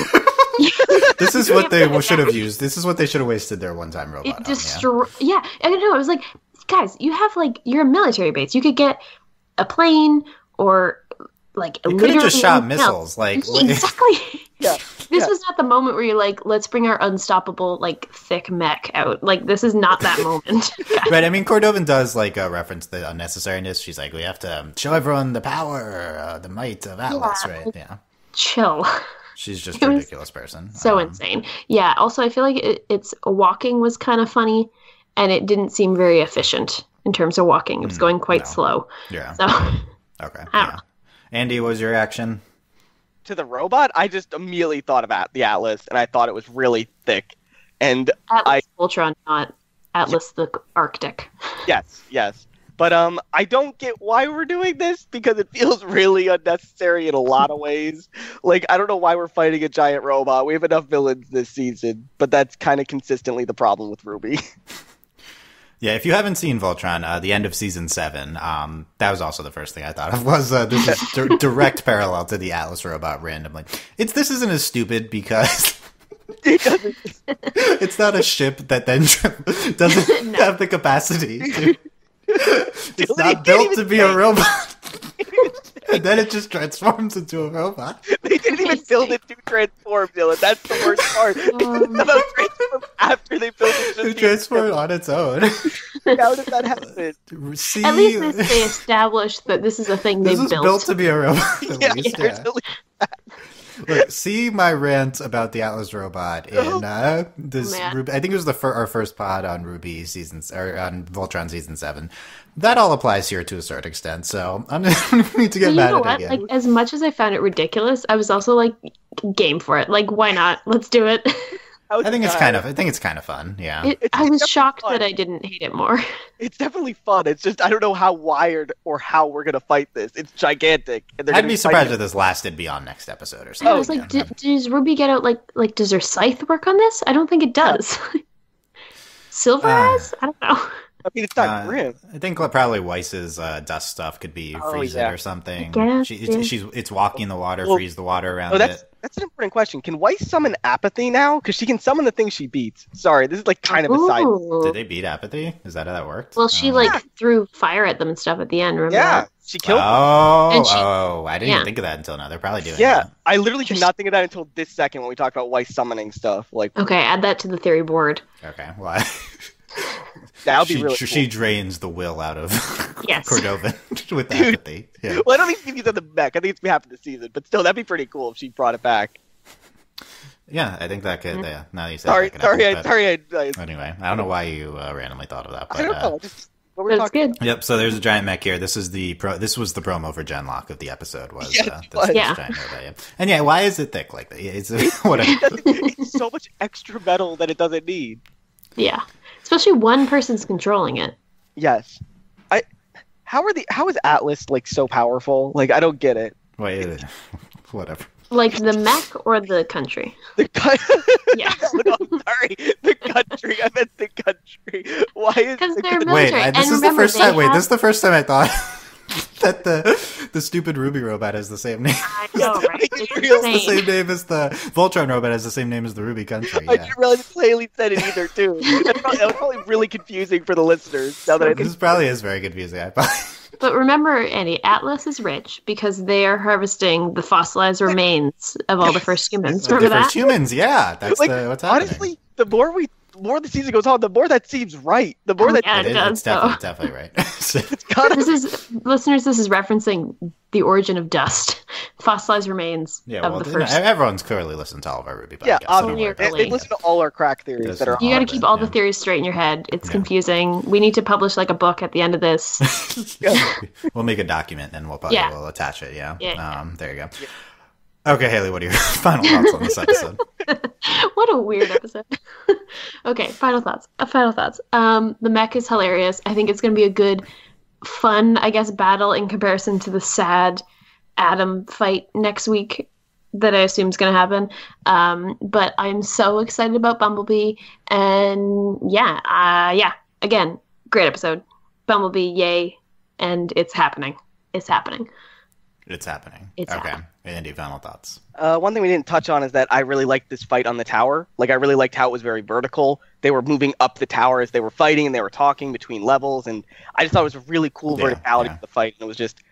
This is what they should have used. This is what they should have wasted their one-time robot on. Yeah, I know. It was guys, you have you're a military base. You could get a plane or it could have just shot missiles. Exactly. Yeah. This was not the moment where you're let's bring our unstoppable, thick mech out. This is not that moment. Right. I mean, Cordovan does, reference the unnecessariness. She's we have to show everyone the power, the might of Atlas, right? Yeah. Chill. She's just a ridiculous person. So insane. Yeah. Also, I feel it's walking was kind of funny, and it didn't seem very efficient in terms of walking. It was going quite slow. Yeah. So. Okay. Yeah. Andy, what was your reaction? To the robot, I just immediately thought about the Atlas, and I thought it was really thick. And Atlas Voltron, not Atlas the Arctic. Yes. But I don't get why we're doing this, because it feels really unnecessary in a lot of ways. I don't know why we're fighting a giant robot. We have enough villains this season, but that's kind of consistently the problem with RWBY. Yeah, if you haven't seen Voltron, the end of season 7, that was also the first thing I thought of, was this is direct parallel to the Atlas robot randomly. This isn't as stupid because it's not a ship that then doesn't have the capacity to... It's not built to be a robot. And then it just transforms into a robot. They didn't even build it to transform, Dylan. That's the worst part. It's about transform after they built it. It transformed on its own. How did that happen? At least they established that this is a thing they built. This was built to be a robot, at least. Look, see my rant about the Atlas robot in this. I think it was our first pod on RWBY seasons, or on Voltron season 7. That all applies here to a certain extent. So I'm going to need to get mad at it again. As much as I found it ridiculous, I was also game for it. Why not? Let's do it. I think it's kind of fun. Yeah. I was shocked that I didn't hate it more. It's definitely fun. It's just I don't know how wired or how we're gonna fight this. It's gigantic. And I'd be surprised if this lasted beyond next episode or something. I was does Ruby get out does her scythe work on this? I don't think it does. Silver eyes? I don't know. I mean, it's not grim. I think probably Weiss's dust stuff could be freeze it or something. It's walking the water, freeze the water around it. That's an important question. Can Weiss summon apathy now? Because she can summon the things she beats. Sorry, this is like kind of a side. Did they beat apathy? Is that how that worked? Well, she threw fire at them and stuff at the end. Remember? Yeah, she killed them. I didn't even think of that until now. They're probably doing that. I literally did not think of that until this second when we talked about Weiss summoning stuff. Like, okay, add that to the theory board. Okay, well, that would be really cool. She drains the will out of Cordova with apathy. Yeah. Well, I don't think she's on the back. I think it's half of the season, but still, that'd be pretty cool if she brought it back. Yeah, I think that could. Yeah, now you said sorry. Anyway, I don't know why you randomly thought of that. But, I don't know. That's good. Yep. So there's a giant mech here. This was the promo for Genlock of the episode. Was giant robot, and why is it thick like that? It's so much extra metal that it doesn't need. Yeah, especially one person's controlling it. Yes. How is Atlas like so powerful? Like, I don't get it. Wait, whatever. Like the mech or the country? Yeah. No, I'm sorry. The country. I meant the country. Why is because they're military. Wait, this is the first time. Wait, this is the first time I thought that the stupid RWBY robot has the same name. I know, right? It's the same name as the Voltron robot has the same name as the RWBY country. Yeah. I didn't realize Hayley said it either too. That was probably really confusing for the listeners. This probably is very confusing. But remember, Andy, Atlas is rich because they are harvesting the fossilized remains of all the first humans. Remember that? First humans, yeah. That's what's happening. Honestly, the more the season goes on, the more that seems right. The more it it's does, definitely right. This is referencing the origin of dust, fossilized remains of the first. Everyone's clearly listened to all of our RWBY podcasts. Yeah, obviously. They listen to all our crack theories that are. You got to keep all the theories straight in your head. It's confusing. We need to publish like a book at the end of this. We'll make a document and we'll attach it. Yeah. There you go. Yeah. Okay, Hayley, what are your final thoughts on this episode? What a weird episode. Okay, final thoughts. The mech is hilarious. I think it's going to be a good, fun, I guess, battle in comparison to the sad Adam fight next week that I assume is going to happen. But I'm so excited about Bumblebee. And again, great episode. Bumblebee, yay. And it's happening. It's happening. Okay. Andy, final thoughts. One thing we didn't touch on is that I really liked this fight on the tower. Like, I really liked how it was very vertical. They were moving up the tower as they were fighting, and they were talking between levels. And I just thought it was a really cool verticality of the fight. And it was just,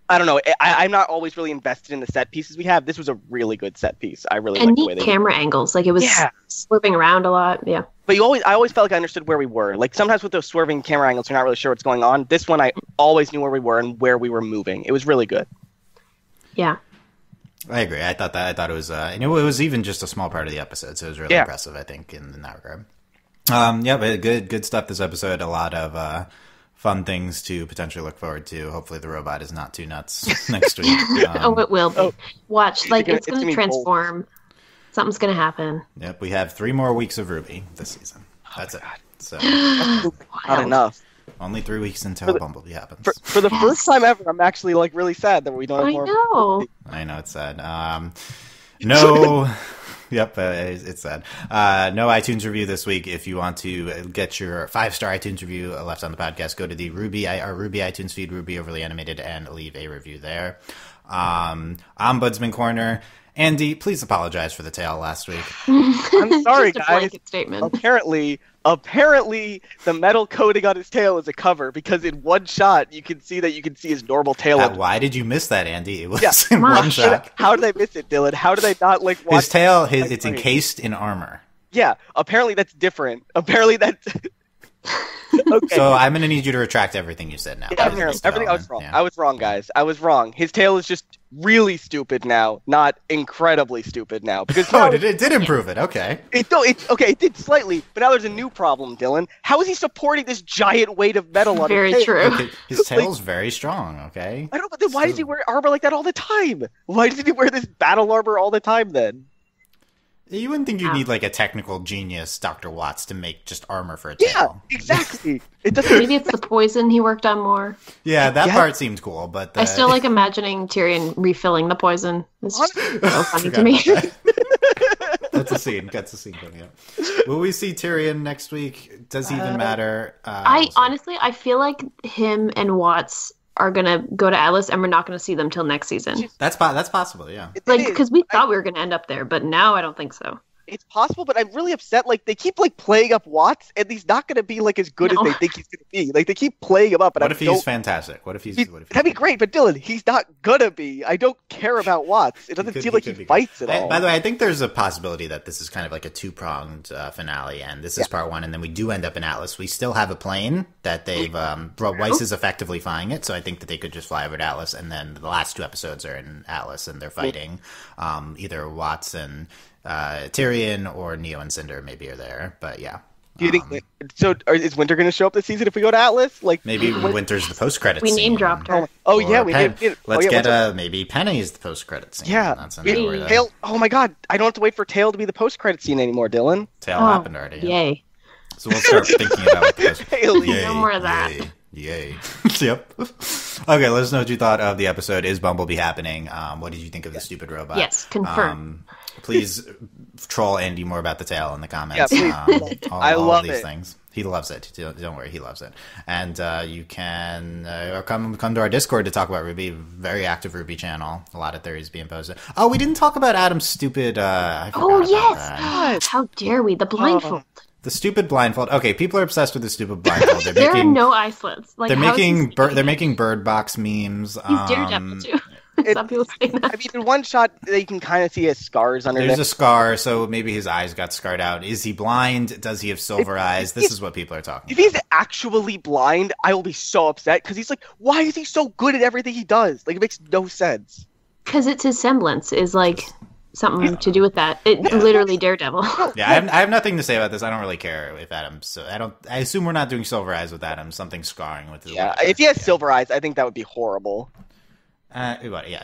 I don't know. I'm not always really invested in the set pieces we have. This was a really good set piece. I really liked the way they camera angles. Like, it was swerving around a lot. Yeah. But I always felt like I understood where we were. Like, sometimes with those swerving camera angles, you're not really sure what's going on. This one, I always knew where we were and where we were moving. It was really good. Yeah. I agree. I thought it was, it was even just a small part of the episode, so it was really impressive, I think, in that regard. But good stuff this episode. A lot of fun things to potentially look forward to. Hopefully the robot is not too nuts next week. It will be. Watch, it's going to transform. Something's going to happen. Yep, we have 3 more weeks of RWBY this season. That's it. So not enough. Only 3 weeks until Bumblebee happens. For the first time ever, I'm actually really sad that we don't have more. I know, it's sad. No. Yep, it's sad. No iTunes review this week. If you want to get your 5-star iTunes review left on the podcast, go to the our RWBY iTunes feed, RWBY Overly Animated, and leave a review there. Ombudsman Corner. Andy, please apologize for the tale last week. I'm sorry, Just a guys. blanket statement. Apparently, the metal coating on his tail is a cover because in one shot you can see his normal tail. Why did you miss that, Andy? It was in one shot. How did I miss it, Dylan? How did I not watch his tail? It's encased in armor. Yeah, apparently that's different. Apparently that's. Okay. So I'm going to need you to retract everything you said now. Yeah, everything I was wrong. Yeah. I was wrong, guys. I was wrong. His tail is just really stupid now, not incredibly stupid now. Because it did improve it. Okay. It did slightly, but now there's a new problem, Dylan. How is he supporting this giant weight of metal on his tail? Very true. Okay, his tail's very strong. Okay. I don't. But then why does he wear armor like that all the time? Why does he wear this battle armor all the time then? You wouldn't think you'd need a technical genius, Dr. Watts, to make just armor for a tail. Yeah, exactly. It doesn't. Maybe it's the poison he worked on more. Yeah, that part seemed cool, but I still like imagining Tyrion refilling the poison. It's just so funny to me. That's a scene coming up. Will we see Tyrion next week? Does he even matter? Honestly, I feel like him and Watts are gonna go to Atlas, and we're not gonna see them till next season. That's possible, yeah. Like, because we thought we were gonna end up there, but now I don't think so. It's possible, but I'm really upset. Like, they keep like playing up Watts, and he's not going to be like as good as they think he's going to be. Like, they keep playing him up. And what if he's fantastic? What if he's that'd be great, but Dylan, he's not gonna be. I don't care about Watts. It doesn't seem like he fights at all. By the way, I think there's a possibility that this is kind of like a two-pronged finale, and this is part one, and then we do end up in Atlas. We still have a plane that they've Weiss is effectively flying it, so I think that they could just fly over to Atlas, and then the last two episodes are in Atlas, and they're fighting either Watts and Tyrion or Neo and Cinder maybe are there, but yeah. Do you think so? Is Winter going to show up this season if we go to Atlas? Like maybe Winter's the post credits. We name dropped her. Oh yeah, we did. Let's get maybe Penny's the post credits scene. Yeah, Tail. Oh my God, I don't have to wait for Tail to be the post credit scene anymore, Dylan. Tail happened already. Yay! So we'll start thinking about this. Hayley. No more of that. Yay. Yep. Okay, let us know what you thought of the episode. Is Bumblebee happening? What did you think of the stupid robot? Yes, confirm. Please troll Andy more about the tail in the comments. Yeah, I love these things. He loves it. Don't worry, he loves it. And you can come to our Discord to talk about RWBY. Very active RWBY channel. A lot of theories being posted. Oh, we didn't talk about Adam's stupid. How dare we? The blindfold. The stupid blindfold. Okay, people are obsessed with the stupid blindfold. There are no eye slits. Like, they're making Bird Box memes. He's Daredevil too. Some people say that. I mean, in one shot, you can kind of see his scars underneath. There's a scar, so maybe his eyes got scarred out. Is he blind? Does he have silver eyes? This is what people are talking about. If he's actually blind, I will be so upset, because he's like, why is he so good at everything he does? Like, it makes no sense. Because it's his semblance is like something to do with that. Literally Daredevil. Yeah, I have nothing to say about this. I don't really care if Adam's. So I assume we're not doing silver eyes with Adam. Something scarring with his. Yeah, if he has silver eyes, I think that would be horrible.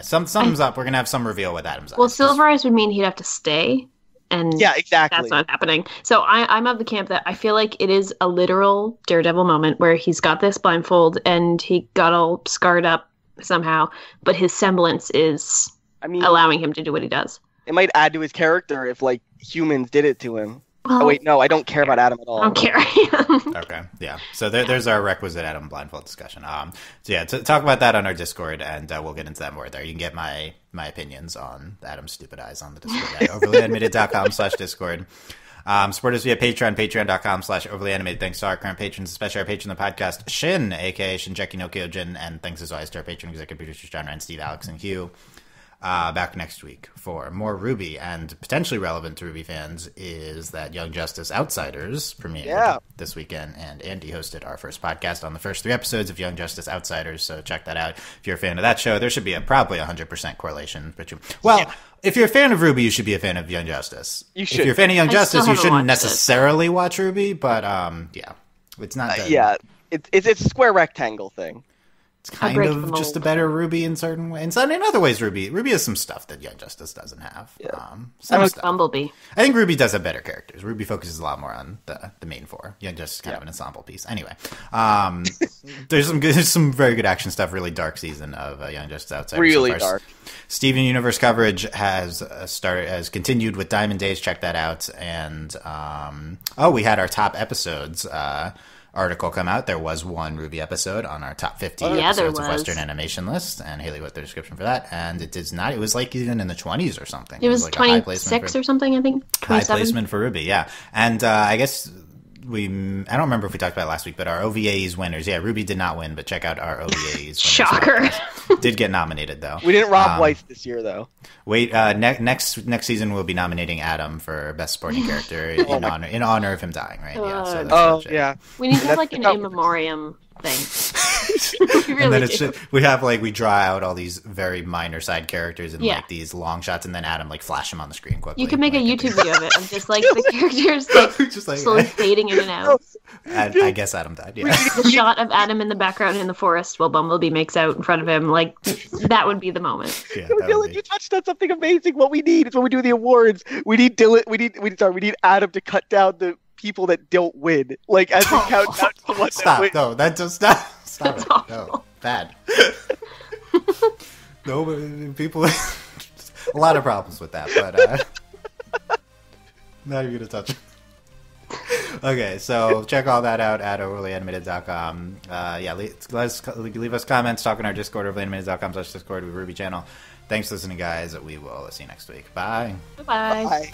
Sums up. We're gonna have some reveal with Adam's eyes. Well, silver eyes would mean he'd have to stay, and yeah, exactly. That's not happening. So I'm of the camp that I feel like it is a literal Daredevil moment where he's got this blindfold and he got all scarred up somehow, but his semblance is allowing him to do what he does. It might add to his character if like humans did it to him. Well, oh wait, no, I don't care about Adam at all. I don't care. Okay, yeah. So there's our requisite Adam blindfold discussion. So yeah, talk about that on our Discord, and we'll get into that more there. You can get my opinions on Adam's stupid eyes on the Discord at overlyanimated.com/Discord. Support us via Patreon, patreon.com/overlyanimated. Thanks to our current patrons, especially our patron of the podcast, Shin, aka Shinjeki no Kyojin, and thanks as always to our patron executive producers, John Ryan, Steve, Alex, and Hugh. Back next week for more RWBY, and potentially relevant to RWBY fans is that Young Justice Outsiders premiered this weekend, and Andy hosted our first podcast on the first 3 episodes of Young Justice Outsiders, so check that out. If you're a fan of that show, there should be probably 100% correlation between... If you're a fan of RWBY, you should be a fan of Young Justice. You should. If you're a fan of Young Justice, you shouldn't necessarily watch RWBY, but it's not... It's a square rectangle thing. It's kind of just a better RWBY in certain ways. And in other ways, RWBY has some stuff that Young Justice doesn't have. Yeah. Some stuff. Bumblebee. I think RWBY does have better characters. RWBY focuses a lot more on the main 4. Young Justice is kind of an ensemble piece. Anyway, there's some very good action stuff. Really dark season of Young Justice Outsiders. Really dark. Steven Universe coverage has continued with Diamond Days. Check that out. And we had our top episodes. Article come out. There was one RWBY episode on our top 50 episodes of Western Animation list, and Hayley wrote the description for that, and it is not. It was like even in the 20s or something. It was like 26 or something, I think. 27? High placement for RWBY, yeah. And I guess I don't remember if we talked about it last week, but our OVAs winners, RWBY did not win, but check out our OVAs winners. Shocker. Did get nominated, though. We didn't rob Weiss this year, though. Wait, next season we'll be nominating Adam for Best Supporting Character in honor of him dying, right? Yeah. We need to have like an in memoriam thing. And then we draw out all these very minor side characters and like these long shots, and then Adam like flash them on the screen quickly. You can make a YouTube video of it of just like the characters like just like slowly fading in and out. I guess Adam died. Yeah. The shot of Adam in the background in the forest while Bumblebee makes out in front of him, like that would be the moment. Yeah, Dylan, you touched on something amazing. What we need is when we do the awards, we need Dylan. We need Adam to cut down the people that don't win, like as we count down to what stop. Win. No, that does not stop. That's it. No, bad. No, people. A lot of problems with that, but Not even gonna touch it. Okay, so check all that out at overlyanimated.com. Leave us comments, talk in our Discord, overlyanimated.com/Discord with RWBY channel. Thanks for listening, guys. We will see you next week. Bye. Bye. Bye.